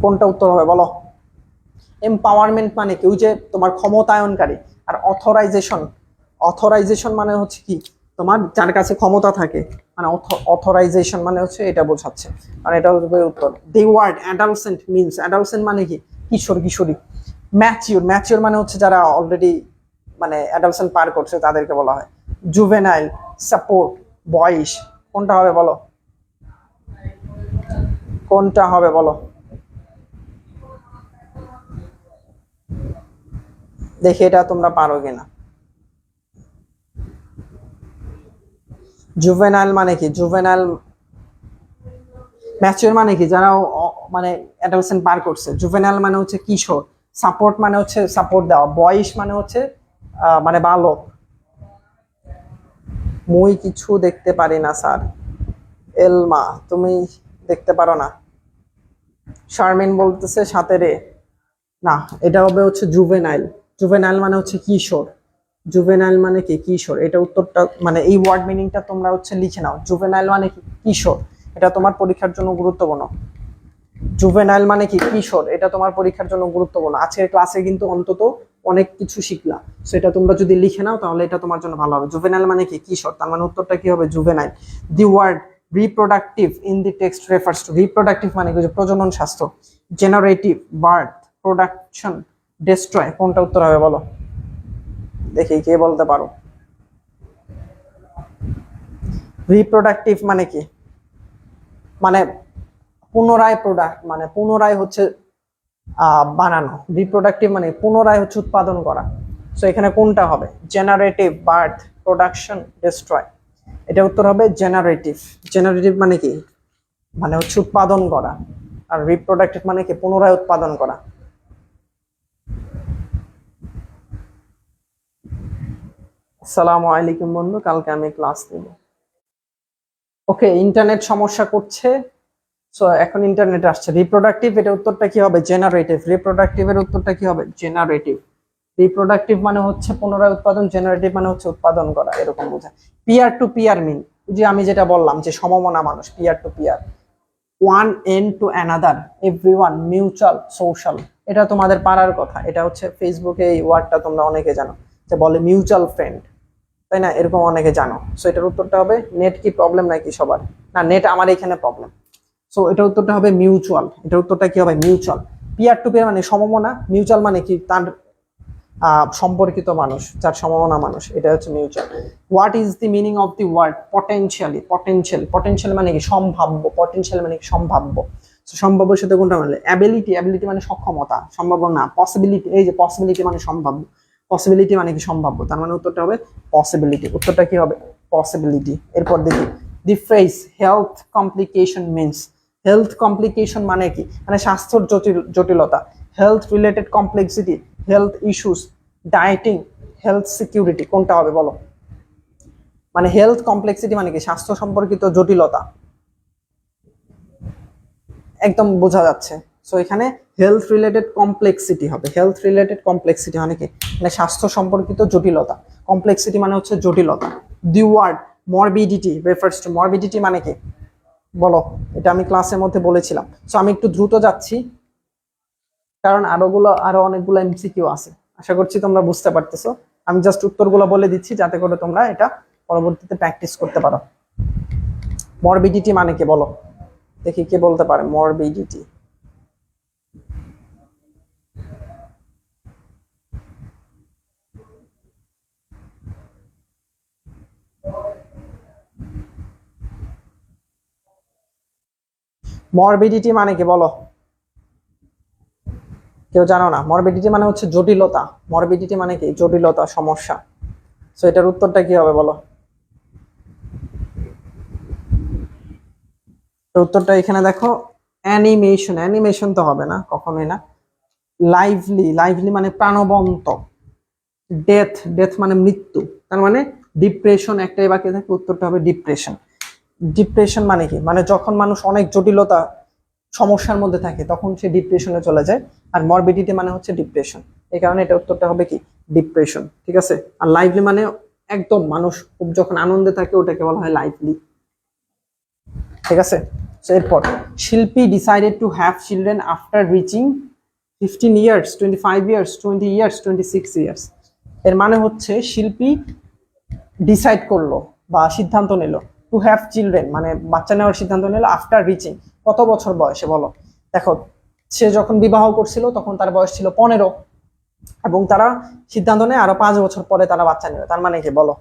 কোনটা উত্তর হবে বলো? এম্পাওয়ারমেন্ট মানে কি? ওই যে তোমার ক্ষমতায়নকারী। আর অথরাইজেশন, অথরাইজেশন মানে হচ্ছে কি? তোমার যার কাছে ক্ষমতা থাকে, মানে অথরাইজেশন মানে হচ্ছে এটা বোঝাচ্ছে, মানে এটা হচ্ছে উত্তর। দি ওয়ার্ড অ্যাডালসেন্ট মিনস, অ্যাডালসেন্ট মানে কি? কিশোর কিশোরী। ম্যাচিওর, ম্যাচিওর মানে হচ্ছে যারা অলরেডি মানে অ্যাডালসেন্ট পার করছে তাদেরকে বলা হয়। জুভেনাইল, সাপোর্ট, বয়স, কোনটা হবে বলো? কোনটা হবে বলো? দেখি এটা তোমরা পারো কিনা। জুভেনাইল মানে কি? জুভেনাইল, ম্যাচিওর মানে কি? যারা মানে অ্যাডালসেন্ট পার করছে। জুভেনাইল মানে হচ্ছে কিশোর। সাপোর্ট মানে হচ্ছে সাপোর্ট দেওয়া। বয়স মানে হচ্ছে মানে বালক। মুই কিছু দেখতে পারি না স্যার। এলমা, তুমি দেখতে পারো না? শারমিন বলতেছে সাথে রে। না, এটা হবে হচ্ছে জুভেনাইল। জুভেনাইল মানে হচ্ছে কিশোর। জুভেনাইল মানে কি? কিশোর। এটা উত্তরটা মানে এই ওয়ার্ড মিনিংটা তোমরা হচ্ছে লিখে নাও। জুভেনাইল মানে কি? কিশোর। এটা তোমার পরীক্ষার জন্য গুরুত্বপূর্ণ। জুভেনাইল মানে কি? কিশোর। এটা তোমার পরীক্ষার জন্য গুরুত্বপূর্ণ। আজকের ক্লাসে কিন্তু অন্তত অনেক কিছু শিখলা, সেটা তোমরা যদি লিখে নাও তাহলে এটা তোমার জন্য ভালো হবে। জুভেনাইল মানে কি? কিশোর। তার মানে উত্তরটা কি হবে? Juvenile. The word reproductive in the text refers to, reproductive মানে কি? প্রজনন স্বাস্থ্য। জেনারেটিভ, বার্থ, প্রোডাকশন, ডেস্ট্রয়, কোনটা উত্তর হবে বলো? দেখি কে বলতে পারো। রিপ্রোডাক্টিভ মানে কি? মানে পুনরায়, প্রোডাক্ট মানে পুনরায় হচ্ছে বানানো। রিপ্রোডাক্টিভ মানে পুনরায় হচ্ছে উৎপাদন করা। সো এখানে কোনটা হবে? Generative, birth, production, destroy. এটা উত্তর হবে জেনারেটিভ। জেনারেটিভ মানে কি? মানে হচ্ছে উৎপাদন করা। আর রিপ্রোডাক্টিভ মানে কি? পুনরায় উৎপাদন করা। আসসালামু আলাইকুম বন্ধু, কালকে আমি ক্লাস নেব। ওকে, ইন্টারনেট সমস্যা করছে। সো এখন ইন্টারনেট আসছে। রিপ্রোডাক্টিভ, এটা উত্তরটা কি হবে? জেনারেটিভ। রিপ্রোডাক্টিভ এর উত্তরটা কি হবে? জেনারেটিভ। রিপ্রোডাক্টিভ মানে হচ্ছে পুনরায় উৎপাদন, জেনারেটিভ মানে হচ্ছে উৎপাদন করা, এরকম বোঝায়। পিয়ার টু পিয়ার মিন, যে আমি যেটা বললাম যে সমমনা মানুষ, peer to peer. One and to another, everyone, mutual, social. এটা তোমাদের পারার কথা। এটা হচ্ছে ফেসবুকে এই ওয়ার্ডটা তোমরা অনেকে জানো, যে বলে মিউচুয়াল ফ্রেন্ড, তাই না? এরকম অনেকে জানো। সো এটার উত্তরটা হবে, নেট কি প্রবলেম নাকি সবার? না, নেট আমার এখানে প্রবলেম। সো এটার উত্তরটা হবে মিউচুয়াল। এটার উত্তরটা কি হবে? মিউচুয়াল। পিয়ার টু পিয়ার মানে সমমনা, মিউচুয়াল মানে কি? তার সম্পর্কিত মানুষ, যার সমমনা মানুষ, এটা হচ্ছে mutual. What is the meaning of the word potentially? Potential, potential মানে কি? সম্ভাব্য। পটেনশিয়াল মানে কি? সম্ভাব্য। সম্ভাব্যের সাথে কোনটা মানে? অ্যাবিলিটি, অ্যাবিলিটি মানে সক্ষমতা, সম্ভাব্য না। পসিবিলিটি, এই যে পসিবিলিটি মানে সম্ভাব্য। পসিবিলিটি মানে কি? সম্ভাব্য। তার মানে উত্তরটা হবে পসিবিলিটি। উত্তরটা কি হবে? পসিবিলিটি। এরপর দেখি, the phrase health complication means. Health complication মানে কি? মানে স্বাস্থ্যর জটিলতা। Health related complexity, health issues, dieting, health security, কোনটা হবে বলো? মানে হেলথ কমপ্লেক্সিটি মানে কি? স্বাস্থ্য সম্পর্কিত জটিলতা, একদম বোঝা যাচ্ছে। সো এখানে হেলথ রিলেটেড কমপ্লেক্সিটি হবে। হেলথ রিলেটেড কমপ্লেক্সিটি মানে কি? মানে স্বাস্থ্য সম্পর্কিত জটিলতা। কমপ্লেক্সিটি মানে হচ্ছে জটিলতা। The word morbidity refers to, morbidity মানে কি বলো? এটা আমি ক্লাসের মধ্যে বলেছিলাম। সো আমি একটু দ্রুত যাচ্ছি, কারণ আরো অনেকগুলো এমসিকিউ আছে। আশা করছি তোমরা বুঝতে পারতেছো। আমি জাস্ট উত্তরগুলো বলে দিচ্ছি যাতে করে তোমরা এটা পরবর্তীতে প্র্যাকটিস করতে পারো। মরবিডিটি মানে কি বলো? দেখি কে বলতে পারে মরবিডিটি। মরবিডিটি মানে কি বলো? কেউ জানো না? মরবিডিটি মানে হচ্ছে জটিলতা। মরবিডিটি মানে কি? জটিলতা, সমস্যা। সো এটার উত্তরটা কি হবে বলো? উত্তরটা এখানে দেখো, অ্যানিমেশন। অ্যানিমেশন তো হবে না, কখনোই না। লাইভলি, লাইভলি মানে প্রাণবন্ত। ডেথ, ডেথ মানে মৃত্যু। তার মানে ডিপ্রেশন একটাই বাকি থাকে, উত্তরটা হবে ডিপ্রেশন। ডিপ্রেশন মানে কি, মানে যখন মানুষ অনেক জটিলতা সমস্যার মধ্যে থাকে তখন সে ডিপ্রেশনে চলে যায়। আর মরবিডিটি মানে হচ্ছে ডিপ্রেশন, এই কারণে এটা উত্তরটা হবে কি ডিপ্রেশন, ঠিক আছে। আর লাইভলি মানে একদম মানুষ খুব যখন আনন্দে থাকে ওটাকে বলা হয় লাইভলি, ঠিক আছে। তো এরপর শিল্পী decided to have children after reaching 15 years, 25 years, 20 years, 26 years. এর মানে হচ্ছে শিল্পী ডিসাইড করলো বা সিদ্ধান্ত নিল টু হ্যাভ চিলড্রেন মানে বাচ্চা নেওয়ার সিদ্ধান্ত নিল আফটার রিচিং, কত বছর বয়সে বলো। দেখো সে যখন বিবাহ করছিল তখন তার বয়স ছিল 15, এবং তারা সিদ্ধান্ত নেয় আরো 5 বছর পরে তারা বাচ্চা নেবে। তার মানে কি বলো,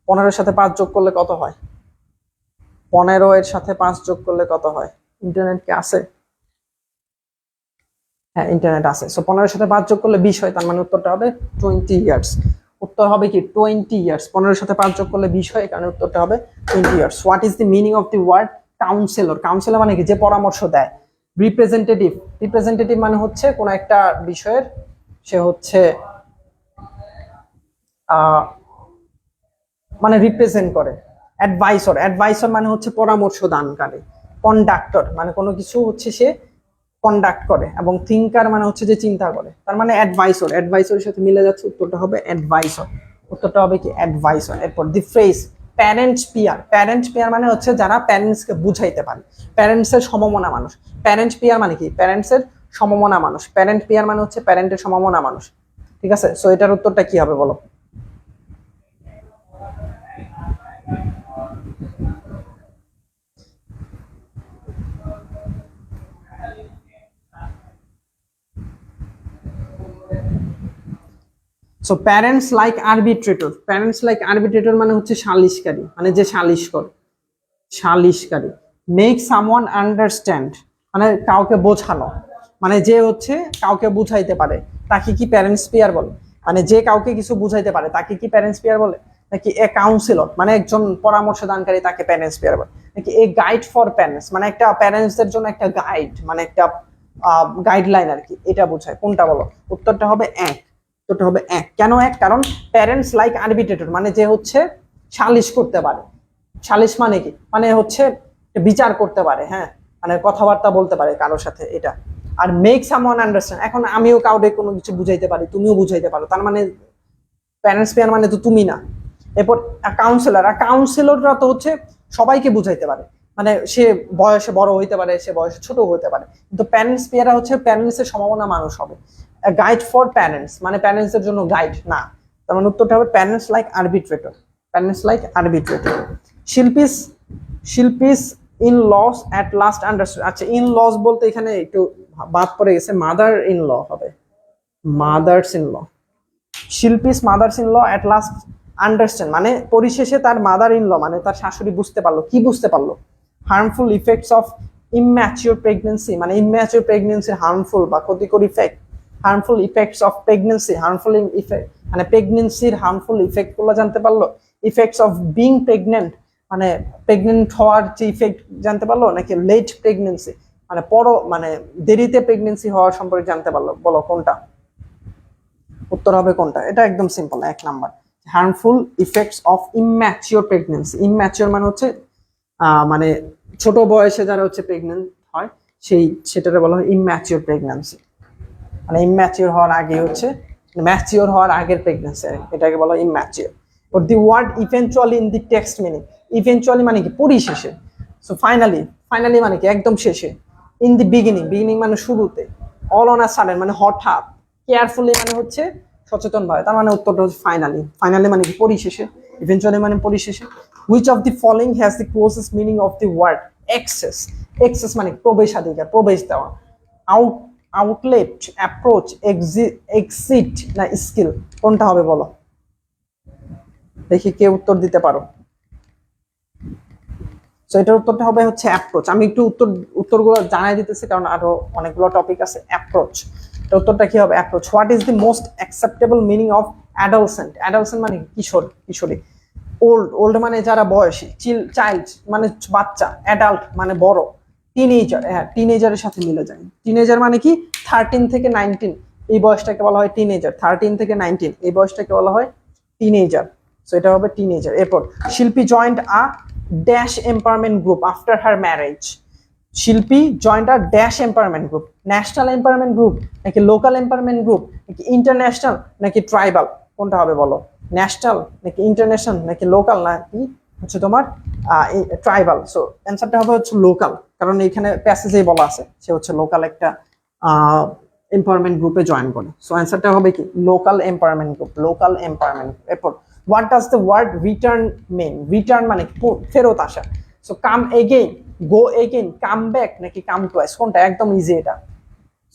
15-এর সাথে 5 যোগ করলে কত হয়? 15-এর সাথে 5 যোগ করলে কত হয়? ইন্টারনেট কি আছে? হ্যাঁ ইন্টারনেট আছে। সো 15-এর সাথে 5 যোগ করলে 20 হয়, তার মানে উত্তরটা হবে 20 ইয়ার্স। উত্তর হবে কি 20 ইয়ার্স। 15-এর সাথে 5 যোগ করলে 20 হয়, কারণে উত্তরটা হবে 20 years. What is the meaning of the ward councillor? Councillor মানে কি, যে পরামর্শ দেয়। রিপ্রেজেন্টেটিভ, রিপ্রেজেন্টেটিভ মানে হচ্ছে কোন একটা বিষয়ের সে হচ্ছে মানে রিপ্রেজেন্ট করে। অ্যাডভাইসর, অ্যাডভাইসর মানে হচ্ছে পরামর্শ দানকারী। কন্ডাক্টর মানে কোনো কিছু হচ্ছে সে কন্ডাক্ট করে, এবং থিঙ্কার মানে হচ্ছে যে চিন্তা করে। তার মানে অ্যাডভাইসর, অ্যাডভাইসরের সাথে মিলে যাচ্ছে, উত্তরটা হবে অ্যাডভাইসর। উত্তরটা হবে কি অ্যাডভাইসর। এরপর the phrase parents peer, parents peer মানে হচ্ছে যারা প্যারেন্টসকে বুঝাইতে পারে, প্যারেন্টসের সমমনা মানুষ। প্যারেন্টস পিয়ার মানে কি, প্যারেন্টসের সমমনা মানুষ। প্যারেন্ট পিয়ার মানে হচ্ছে প্যারেন্টের সমমনা মানুষ, ঠিক আছে। সো এটার উত্তরটা কি হবে বলো। So parents like arbitrator, parents like arbitrator মানে হচ্ছে সালিশকারী, মানে যে সালিশ করে, সালিশকারী। মেক সামওয়ান আন্ডারস্ট্যান্ড মানে কাউকে বোঝানো, মানে যে হচ্ছে কাউকে বুঝাইতে পারে, তাকে কি প্যারেন্টস পেয়ার বলে? মানে যে কাউকে কিছু বুঝাইতে পারে তাকে কি প্যারেন্টস পেয়ার বলে? নাকি এ কাউন্সিলর মানে একজন পরামর্শ দানকারী, তাকে প্যারেন্টস পেয়ার বলে? নাকি এ গাইড ফর প্যারেন্টস মানে একটা প্যারেন্টসদের জন্য একটা গাইড, মানে একটা গাইডলাইন আর কি, এটা বোঝায়। কোনটা বলো? উত্তরটা হবে এক। উত্তরটা হবে এক। কেন এক? কারণ প্যারেন্টস লাইক আরবিট্রেটর মানে যে হচ্ছে সালিশ করতে পারে। সালিশ মানে কি, মানে হচ্ছে বিচার করতে পারে, হ্যাঁ, মানে কথাবার্তা বলতে পারে কারোর সাথে, এটা। আর মেক সামওয়ান আন্ডারস্ট্যান্ড, এখন আমিও কাউকে কোনো কিছু বুঝাইতে পারি, তুমিও বুঝাইতে পারো, তার মানে প্যারেন্টস পেয়ার মানে তো তুমি না। এরপর কাউন্সিলর, আর কাউন্সিলররা তো হচ্ছে সবাইকে বুঝাইতে পারে, মানে সে বয়সে বড় হইতে পারে, সে বয়সে ছোট হতে পারে, কিন্তু প্যারেন্টস পেয়ারা হচ্ছে প্যারেন্টসের সম্ভাবনা মানুষ হবে। গাইড ফর প্যারেন্টস মানে প্যারেন্টসের জন্য গাইড না, তার মানে উত্তরটা হবে parents like arbitrator, parents like arbitrator. Shilpi's, Shilpi's in laws at last understood. আচ্ছা ইন লস বলতে এখানে একটু বাদ পড়ে গেছে, মাদার ইন ল হবে, mothers in law. Shilpi's mothers in law at last understand মানে পরিশেষে তার মাদার ইন ল মানে তার শাশুড়ি বুঝতে পারলো। কি বুঝতে পারলো? Harmful effects of immature pregnancy মানে ইম্যাচিওর প্রেগনেন্সির হার্মফুল বা ক্ষতিকর effect. Harmful effects of pregnancy, harmful effect মানে প্রেগনেন্সির হার্মফুল ইফেক্ট গুলো জানতে পারলো। ইফেক্টস অফ বিং প্রেগনেন্ট মানে প্রেগনেন্ট হওয়ার যে ইফেক্ট জানতে পারলো, নাকি লেট প্রেগনেন্সি মানে মানে দেরিতে প্রেগনেন্সি হওয়ার সম্পর্কে জানতে পারলো। বলো কোনটা? উত্তর হবে কোনটা? এটা একদম simple, 1 number. Harmful effects of immature pregnancy. Immature মানে হচ্ছে মানে ছোট বয়সে যারা হচ্ছে প্রেগনেন্ট হয় সেটাকে বলা হয় ইম্যাচিওর প্রেগন্যান্সি, মানে ইম্যাচিওর হওয়ার আগে হচ্ছে ম্যাচিওর হওয়ার আগের প্রেগন্যান্সি, এটাকে বলা হয় immature. Or the word eventually in the text meaning, eventually মানে কি পরিশেষে। সো ফাইনালি, ফাইনালি মানে কি একদম শেষে। ইন দি বিগিনিং, বিগিনিং মানে শুরুতে। অল অন আ সাডেন মানে হঠাৎ। কেয়ারফুলি মানে হচ্ছে সচেতন ভাবে, তার মানে উত্তরটা হচ্ছে ফাইনালি। ফাইনালি মানে কি পরিশেষে, ইভেনচুয়ালি মানে পরিশেষে। Which of the following has the closest meaning of the word access. Access মানে প্রবেশাধিকার, প্রবেশ দেওয়া। আউট, আউটলেট, অ্যাপ্রোচ, এক্সিট না স্কিল, কোনটা হবে বলো? দেখি কে উত্তর দিতে পারো। সো এটার উত্তরটা হবে হচ্ছে অ্যাপ্রোচ। আমি একটু উত্তরগুলো জানাই দিতেছি কারণ আরো অনেকগুলো টপিক আছে। অ্যাপ্রোচ, এটার উত্তরটা কি হবে? Approach. What is the most acceptable meaning of adolescent? Adolescent মানে কিশোর, কিশোরী। ওল্ড, ওল্ড মানে যারা বয়সী। চাইল্ড মানে বাচ্চা। অ্যাডাল্ট মানে বড়। টিনেজার, হ্যাঁ টিনেজারের সাথে মিলে যায়। টিনেজার মানে কি 13 থেকে 19, এই বয়সটাকে বলা হয় টিনেজার। 13 থেকে 19 এই বয়সটাকে বলা হয় টিনেজার। সো এটা হবে টিনেজার। এরপর Shilpi joined a dash empowerment group after her marriage. Shilpi joined a dash empowerment group, national empowerment group নাকি লোকাল এম্পাওয়ারমেন্ট গ্রুপ নাকি ইন্টারন্যাশনাল নাকি ট্রাইবাল, কোনটা হবে বলো? ন্যাশনাল নাকি ইন্টারন্যাশনাল নাকি লোকাল নাকি হচ্ছে তোমার ট্রাইবাল? সো অ্যান্সারটা হবে হচ্ছে লোকাল, কারণ এখানে প্যাসেজেই বলা আছে সে হচ্ছে লোকাল একটা এম্পাওয়ারমেন্ট গ্রুপে জয়েন করে। সো অ্যান্সারটা হবে কি local empowerment group, local empowerment. এরপর what does the word return mean? Return মানে ফেরত আসা। So come again, go again, come back নাকি কাম টুয়াইস, কোনটা? একদম ইজি এটা।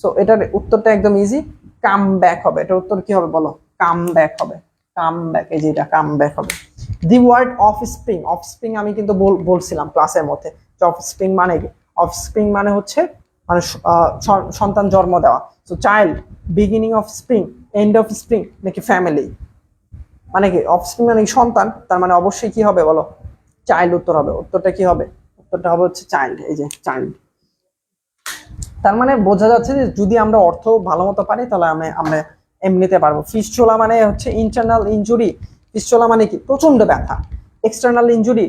সো এটার উত্তরটা একদম ইজি, কাম ব্যাক হবে। এটার উত্তর কি হবে বলো? কাম ব্যাক হবে, কাম ব্যাক। এই যে এটা কাম ব্যাক হবে। দি ওয়ার্ড অফস্প্রিং, অফস্প্রিং আমি কিন্তু বলছিলাম ক্লাসের মধ্যে যে অফস্প্রিং মানে কি? অফস্প্রিং মানে হচ্ছে মানে সন্তান জন্ম দেওয়া। So child, beginning of spring, end of spring নাকি ফ্যামিলি, মানে কি? অফস্প্রিং মানে সন্তান, তার মানে অবশ্যই কি হবে বলো? চাইল্ড উত্তর হবে। উত্তরটা কি হবে? উত্তরটা হবে হচ্ছে চাইল্ড। এই যে চাইল্ড। তার মানে বোঝা যাচ্ছে যে যদি আমরা অর্থ ভালো মতো পারি তাহলে আমরা এমনিতে পারবো। ফিস্টুলা মানে হচ্ছে ইন্টারনাল ইনজুরি। ফিস্টুলা মানে কি? প্রচন্ড ব্যথা। এক্সটার্নাল ইনজুরি,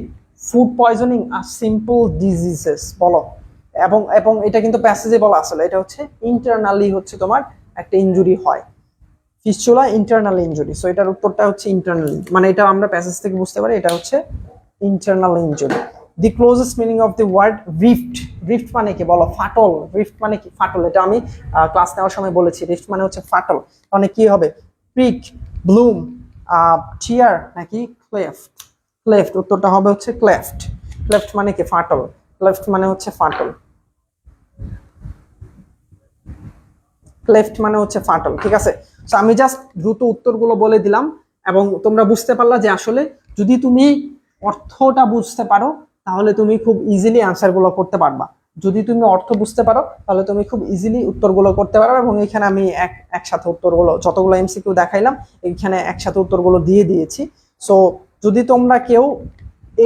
ফুড পয়জনিং আর সিম্পল ডিজিজেস বলো। এবং এবং এটা কিন্তু প্যাসেজে বলা আসলে এটা হচ্ছে ইন্টারনালি হচ্ছে তোমার একটা ইনজুরি হয়। Fistula internal injury. সো এটার উত্তরটা হচ্ছে ইন্টারনাল, মানে এটা আমরা প্যাসেজ থেকে বুঝতে পারি এটা হচ্ছে internal injury. The closest meaning of the word rift. Rift মানে কি বলো? ফাটল। রিফট মানে কি? ফাটল। এটা আমি ক্লাস নেওয়ার সময় বলেছি। রিফট মানে হচ্ছে ফাটল। মানে কি হবে? প্রিক, ব্লুম, টিয়ার নাকি ক্লেফট? ক্লেফট। উত্তরটা হবে হচ্ছে ক্লেফট। ক্লেফট মানে কি? ফাটল। ক্লেফট মানে হচ্ছে ফাটল। ক্লেফট মানে হচ্ছে ফাটল। ঠিক আছে। সো আমি জাস্ট দ্রুত উত্তরগুলো বলে দিলাম এবং তোমরা বুঝতে পারলা যে আসলে যদি তুমি অর্থটা বুঝতে পারো তাহলে তুমি খুব ইজিলি অ্যান্সারগুলো করতে পারবা। যদি তুমি অর্থ বুঝতে পারো তাহলে তুমি খুব ইজিলি উত্তরগুলো করতে পারবে। এবং এখানে আমি একসাথে উত্তরগুলো যতগুলো এমসিকিউ দেখাইলাম এখানে একসাথে উত্তরগুলো দিয়ে দিয়েছি। সো যদি তোমরা কেউ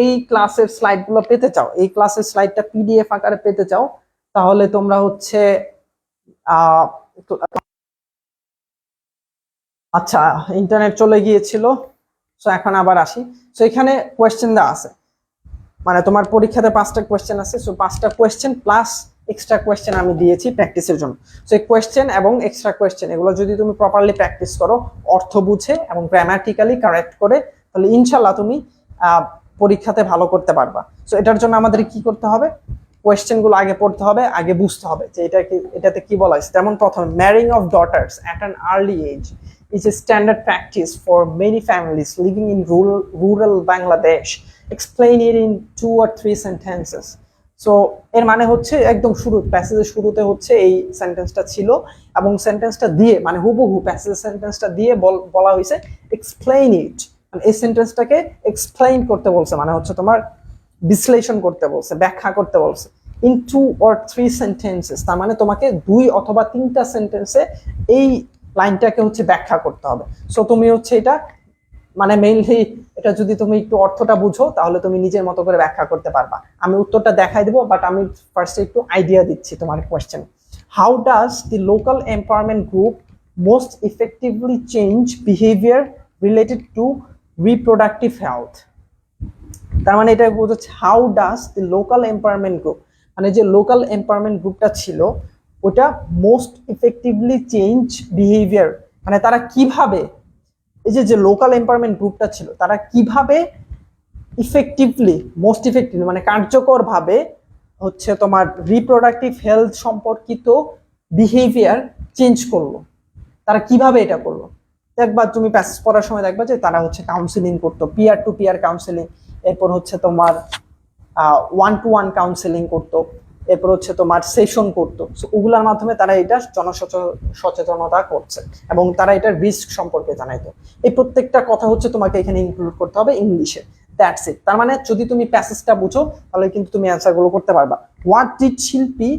এই ক্লাসের স্লাইডগুলো পেতে চাও, এই ক্লাসের স্লাইডটা পিডিএফ আকারে পেতে চাও, তাহলে তোমরা হচ্ছে আচ্ছা ইন্টারনেট চলে গিয়েছিল। সো এখন আবার আসি। সো এখানে কোয়েশ্চেন দেওয়া আছে, মানে তোমার পরীক্ষাতে 5টা কোয়েশ্চেন আছে। সো 5টা কোয়েশ্চেন প্লাস এক্সট্রা কোয়েশ্চেন আমি দিয়েছি প্র্যাকটিসের জন্য। সো এই কোয়েশ্চেন এবং এক্সট্রা কোয়েশ্চেন এগুলো যদি তুমি প্রপারলি প্র্যাকটিস করো, অর্থ বুঝে এবং গ্রামাটিক্যালি কারেক্ট করে, তাহলে ইনশাল্লাহ তুমি পরীক্ষাতে ভালো করতে পারবা। সো এটার জন্য আমাদের কি করতে হবে? কোয়েশ্চেনগুলো আগে পড়তে হবে, আগে বুঝতে হবে যে এটাতে কি বলা হয়েছে। যেমন প্রথমে, marrying off daughters at an early age is a standard practice for many families living in rural Bangladesh. Explain it in 2 or 3 sentences. So এর মানে হচ্ছে একদম শুরু প্যাসেজের শুরুতে হচ্ছে এই সেন্টেন্সটা ছিল এবং সেন্টেন্সটা দিয়ে মানে হুবহু প্যাসেজের সেন্টেন্সটা দিয়ে বলা হয়েছে এক্সপ্লেইন ইট। মানে এই সেন্টেন্সটাকে এক্সপ্লেইন করতে বলছে, মানে হচ্ছে তোমার বিশ্লেষণ করতে বলছে, ব্যাখ্যা করতে বলছে। ইন 2 or 3 sentences, তার মানে তোমাকে 2 অথবা 3টা সেন্টেন্সে এই লাইনটাকে হচ্ছে ব্যাখ্যা করতে হবে। সো তুমি হচ্ছে এটা মানে মেইনলি এটা যদি তুমি একটু অর্থটা বুঝো তাহলে তুমি নিজের মতো করে ব্যাখ্যা করতে পারবা। আমি উত্তরটা দেখাই দেবো, বাট আমি ফার্স্টে একটু আইডিয়া দিচ্ছি তোমার question. How does the local empowerment group most effectively change behaviour related to reproductive health? তার মানে এটা বোঝাচ্ছে how does the local empowerment group, মানে যে লোকাল এম্পাওয়ারমেন্ট গ্রুপটা ছিল ওটা মোস্ট ইফেক্টিভলি চেঞ্জ বিহেভিয়ার, মানে তারা কিভাবে এই যে লোকাল এম্পাওয়ারমেন্ট গ্রুপটা ছিল তারা কিভাবে ইফেক্টিভলি, মোস্ট ইফেক্টিভলি মানে কার্যকর ভাবে হচ্ছে তোমার রিপ্রোডাক্টিভ হেলথ সম্পর্কিত বিহেভিয়ার চেঞ্জ করলো। তারা কিভাবে এটা করলো? দেখবা তুমি প্যাসেজ পড়ার সময় দেখবা যে তারা হচ্ছে কাউন্সিলিং করতো, পিয়ার টু পিয়ার কাউন্সিলিং, এরপর হচ্ছে তোমার 1-to-1 কাউন্সিলিং করতো, এরপর হচ্ছে তোমার সেশন করতো। সো ওগুলোর মাধ্যমে তারা এটা জনসচেতনতা করছে এবং তারা এটা রিস্ক সম্পর্কে জানাইতো। এই প্রত্যেকটা কথা হচ্ছে তোমাকে এখানে ইনক্লুড করতে হবে ইংলিশে। That's it. তার মানে যদি তুমি প্যাসেজটা বুঝো তাহলে কিন্তু তুমি অ্যান্সারগুলো করতে পারবা। What did Shilpi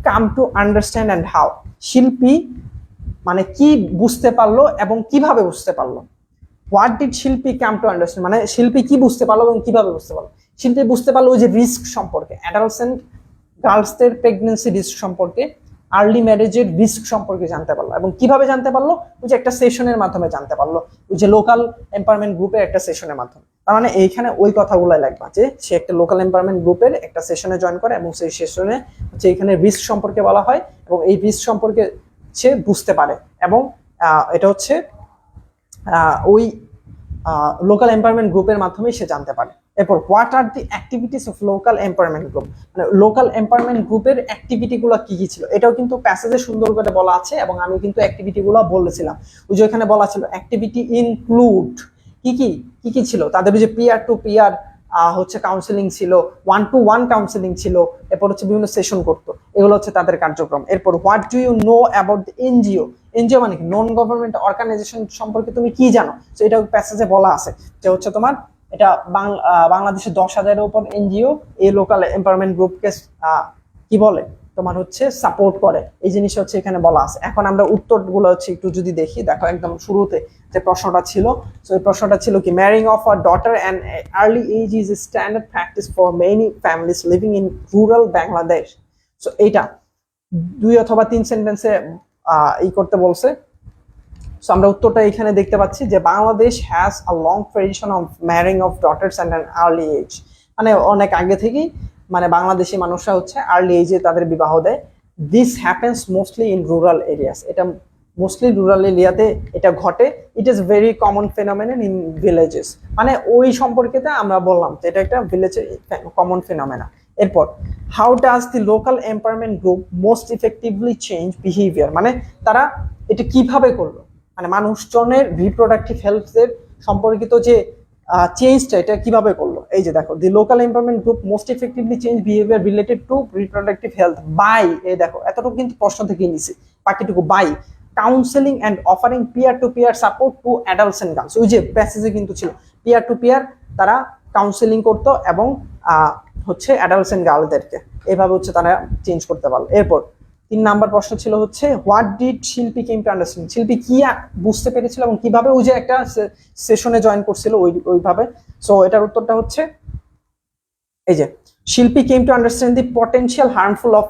come to understand and how? Shilpi মানে কি বুঝতে পারলো এবং কিভাবে বুঝতে পারলো? What did Shilpi come to understand মানে শিল্পী কি বুঝতে পারলো এবং কিভাবে বুঝতে পারলো? শিল্পী বুঝতে পারলো ওই যে রিস্ক সম্পর্কে, অ্যাডালসেন্ট গার্লসদের প্রেগনেন্সি রিস্ক সম্পর্কে, আর্লি ম্যারেজের রিস্ক সম্পর্কে জানতে পারলো। এবং কিভাবে জানতে পারলো? ওই যে একটা সেশনের মাধ্যমে জানতে পারলো, ওই যে লোকাল এম্পাওয়ারমেন্ট গ্রুপের একটা সেশনের মাধ্যমে। তার মানে এইখানে ওই কথাগুলাই লাগবে যে সে একটা লোকাল এম্পাওয়ারমেন্ট গ্রুপের একটা সেশনে জয়েন করে এবং সেই সেশনে হচ্ছে এখানে রিস্ক সম্পর্কে বলা হয় এবং এই রিস্ক সম্পর্কে সে বুঝতে পারে এবং এটা হচ্ছে ওই লোকাল এম্পাওয়ারমেন্ট গ্রুপের মাধ্যমেই সে জানতে পারে। এরপর what are the activities of local empowerment group, মানে লোকাল এম্পাওয়ারমেন্ট গ্রুপের অ্যাক্টিভিটি গুলো কি কি ছিল, এটাও কিন্তু প্যাসেজে সুন্দর করে বলা আছে এবং আমি কিন্তু অ্যাক্টিভিটি গুলো বলেছিলাম। ওই যে এখানে বলা ছিল অ্যাক্টিভিটি ইনক্লুড কি কি কি কি ছিল তাদের, যে পিয়ার টু পিয়ার হচ্ছে কাউন্সিলিং ছিল, 1-to-1 কাউন্সিলিং ছিল, এরপর হচ্ছে বিভিন্ন সেশন করতো, এগুলো হচ্ছে তাদের কার্যক্রম। এরপর what do you know about the NGO, NGO মানে কি নন গভর্নমেন্ট অর্গানাইজেশন সম্পর্কে তুমি কি জানো, তো এটা প্যাসেজে বলা আছে যে হচ্ছে তোমার এটা বাংলাদেশে 10,000-এর উপর এনজিও এই লোকাল এম্পাওয়ারমেন্ট গ্রুপকে কি বলে তোমার হচ্ছে সাপোর্ট করে, এই জিনিস হচ্ছে এখানে বলা আছে। এখন আমরা উত্তরগুলো হচ্ছে একটু যদি দেখি, দেখো একদম শুরুতে যে প্রশ্নটা ছিল, তো এই প্রশ্নটা ছিল কি marrying off a daughter and early age is a standard practice for many families living in rural Bangladesh. So এইটা 2 অথবা 3 সেন্টেন্সে ই করতে বলছে। সো আমরা উত্তরটা এখানে দেখতে পাচ্ছি যে Bangladesh has a long tradition of marrying off daughters and an early age, মানে অনেক আগে থেকেই মানে বাংলাদেশি মানুষরা হচ্ছে আর্লি এজে তাদের বিবাহ দেয়। This happens mostly in rural areas, এটা মোস্টলি রুরাল এরিয়াতে এটা ঘটে। It is very common phenomenon in villages, মানে ওই সম্পর্কে আমরা বললাম যে এটা একটা ভিলেজের কমন ফেনোমেনা। এরপর how does the local empowerment group most effectively change behaviour, মানে তারা এটা কিভাবে করলো, মানে মানুষজনের রিপ্রোডাক্টিভ হেলথের সম্পর্কিত যে চেঞ্জটা এটা কিভাবে করলো। এই যে দেখো the local empowerment group most effectively change behaviour related to reproductive health by, এই দেখো এতটুকু কিন্তু প্রশ্ন থেকে নিছি, বাকিটুকু by counselling and offering peer to peer support to adults and girls, ওই যে প্যাসেজে কিন্তু ছিল পিয়ার টু পিয়ার তারা কাউন্সেলিং করতো এবং হচ্ছে অ্যাডাল্টস এন্ড গার্লদেরকে এইভাবে হচ্ছে তারা চেঞ্জ করতে পারলো। এরপর 3 নাম্বার প্রশ্ন ছিল হচ্ছে হোয়াট ডিড শিল্পী কেম টু আন্ডারস্ট্যান্ড, শিল্পী কি বুঝতে পেরেছিল এবং কিভাবে ওই যে একটা সেশনে জয়েন করছিল ওইভাবে। সো এটার উত্তরটা হচ্ছে এই যে Shilpi came to understand the potential harmful of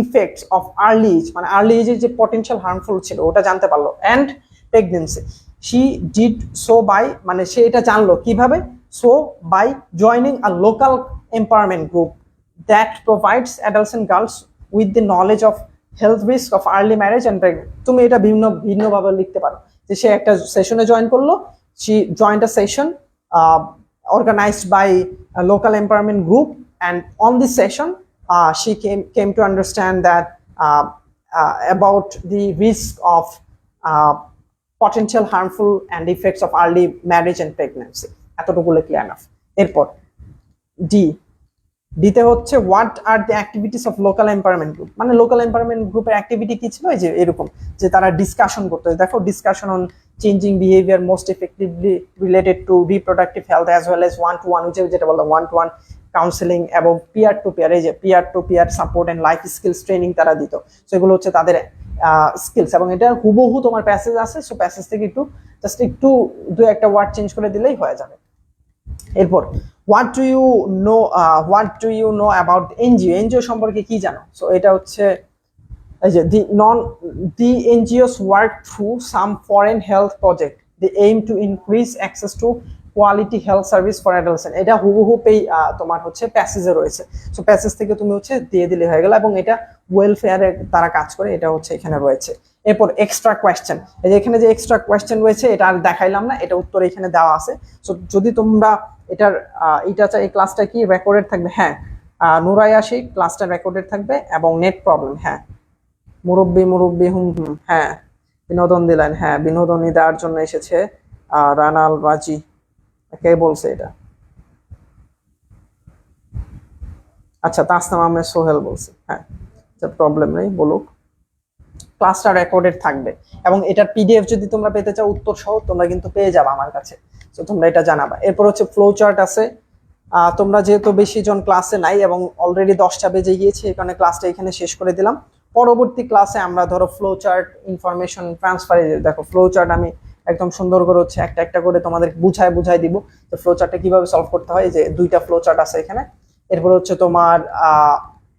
effects of early age, মানে আর্লি এজের যে পটেনশিয়াল হার্মফুল ছিল ওটা জানতে পারলো। And pregnancy she did so by, মানে সে এটা জানলো কিভাবে, so by joining a local empowerment group that provides adults and girls with the knowledge of health risk of early marriage and pregnant. তুমি এটা ভিন্নভাবে লিখতে পারো যে সে একটা সেশনে জয়েন করলো, she joint a session organized by a local empowerment group, and on this session she came to understand that about the risk of potential harmful and effects of early marriage and pregnancy. এতটুকু লিখলে enough. এরপর ডিতে হচ্ছে what are the activities of local empowerment group, মানে local empowerment গ্রুপের activity কি ছিল, এই যে এরকম যে তারা ডিসকাশন করতো, দেখো discussion on changing behaviour most effectively related to reproductive health as well age 1-to-1, যেটা বললাম 1-to-1 কাউন্সেলিং এবং পিয়ার টু পিয়ার, এই যে peer to peer support and life skills training তারা দিত। সেগুলো হচ্ছে তাদের স্কিলস এবং এটা হুবহু তোমার প্যাসেজ আছে, সো প্যাসেজ থেকে একটু জাস্ট একটু 2-একটা ওয়ার্ড চেঞ্জ করে দিলেই হয়ে যাবে। এরপর what do you know about NGO, NGO সম্পর্কে কি জানো, সো এটা হচ্ছে এই যে the NGOs work through some foreign health project, they aim to increase access to quality health service for adults, এটা হুবহু তোমার হচ্ছে প্যাসেজে রয়েছে, সো প্যাসেজ থেকে তুমি হচ্ছে দিয়ে দিলে হয়ে গেল এবং এটা ওয়েলফেয়ারে তারা কাজ করে, এটা হচ্ছে এখানে রয়েছে। এরপর এক্সট্রা কোয়েশ্চেন, এই যে এখানে যে এক্সট্রা কোয়েশ্চেন রয়েছে এটা আর দেখাইলাম না, এটা উত্তর এখানে দেওয়া আছে। সো যদি তোমরা এটার এই ক্লাসটা কি রেকর্ডেড থাকবে, হ্যাঁ নুরাই আসি ক্লাসটা রেকর্ডেড থাকবে এবং নেট প্রবলেম, হ্যাঁ মুরব্বি হ্যাঁ বিনোদন দিলেন, হ্যাঁ বিনোদনী দেওয়ার জন্য এসেছে রানাল রাজি, কে বলছে এটা, আচ্ছা তাসনাম আহমেদ সোহেল বলছে, হ্যাঁ প্রবলেম নেই বলুক। ক্লাসটা রেকর্ডেড থাকবে এবং এটার পিডিএফ যদি তোমরা পেতে চাও উত্তর সহ তোমরা কিন্তু পেয়ে যাবে আমার কাছে, তো তোমরা এটা জানাবা। এরপর হচ্ছে ফ্লো চার্ট আছে, তোমরা যেহেতু বেশি জন ক্লাসে নাই এবং অলরেডি 10টা বেজে গিয়েছে এই কারণে ক্লাসটা এখানে শেষ করে দিলাম। পরবর্তী ক্লাসে আমরা ধরো ফ্লো চার্ট ইনফরমেশন ট্রান্সফারে, দেখো ফ্লো চার্ট আমি একদম সুন্দর করে হচ্ছে একটা একটা করে তোমাদের বুঝাই দিব, তো ফ্লো চার্টটা কিভাবে সলভ করতে হয়, যে 2টা ফ্লো চার্ট আছে এখানে। এরপর হচ্ছে তোমার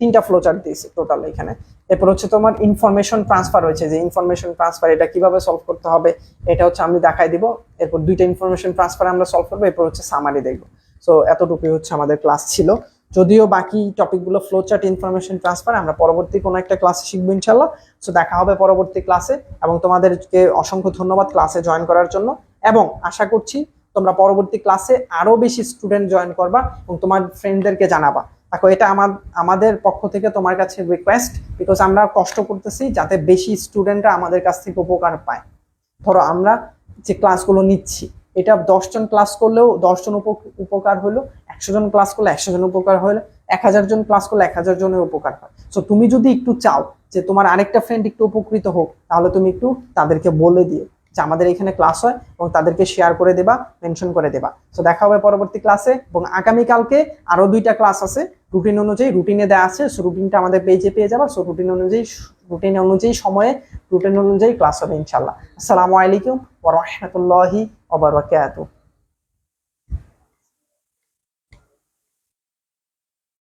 তিনটা ফ্লো চার্ট দিয়েছি টোটাল এখানে। এরপর হচ্ছে তোমার ইনফরমেশন ট্রান্সফার হয়েছে, যে ইনফরমেশন ট্রান্সফার এটা কিভাবে সলভ করতে হবে এটা হচ্ছে আমি দেখাই দিব। এরপর দুইটা ইনফরমেশন ট্রান্সফার আমরা সলভ করবো, এরপর হচ্ছে সামারি দেখবো। সো এতটুকুই হচ্ছে আমাদের ক্লাস ছিল। যদিও বাকি টপিকগুলো ফ্লো চার্ট, ইনফরমেশন ট্রান্সফার আমরা পরবর্তী কোনো একটা ক্লাসে শিখবো ইনশাল্লাহ। সো দেখা হবে পরবর্তী ক্লাসে, এবং তোমাদেরকে অসংখ্য ধন্যবাদ ক্লাসে জয়েন করার জন্য, এবং আশা করছি তোমরা পরবর্তী ক্লাসে আরো বেশি স্টুডেন্ট জয়েন করবা এবং তোমার ফ্রেন্ডদেরকে জানাবা। দেখো এটা আমাদের পক্ষ থেকে তোমার কাছে রিকোয়েস্ট, বিকজ আমরা কষ্ট করতেছি যাতে বেশি স্টুডেন্টরা আমাদের কাছ থেকে উপকার পায়। ধরো আমরা যে ক্লাসগুলো নিচ্ছি, এটা 10 জন ক্লাস করলেও 10 জন উপকার হলো, 100 জন ক্লাস করলে 100 জন উপকার হলো, 1000 জন ক্লাস করলে 1000 জনের উপকার হয়। সো তুমি যদি একটু চাও যে তোমার আরেকটা ফ্রেন্ড একটু উপকৃত হোক, তাহলে তুমি একটু তাদেরকে বলে দিও যে আমাদের এখানে ক্লাস হয়, এবং তাদেরকে শেয়ার করে দেবা, মেনশন করে দেবা। সো দেখা হবে পরবর্তী ক্লাসে, এবং আগামীকালকে আরো 2টা ক্লাস আছে রুটিন অনুযায়ী, রুটিনে দেওয়া আছে। সো রুটিনটা আমাদের পেজে পেয়ে যাবা। সো রুটিন অনুযায়ী সময়ে রুটিন অনুযায়ী ক্লাস হবে ইনশাল্লাহ। আসসালামু আলাইকুম ওয়া রাহমাতুল্লাহি ওয়া বারাকাতুহু।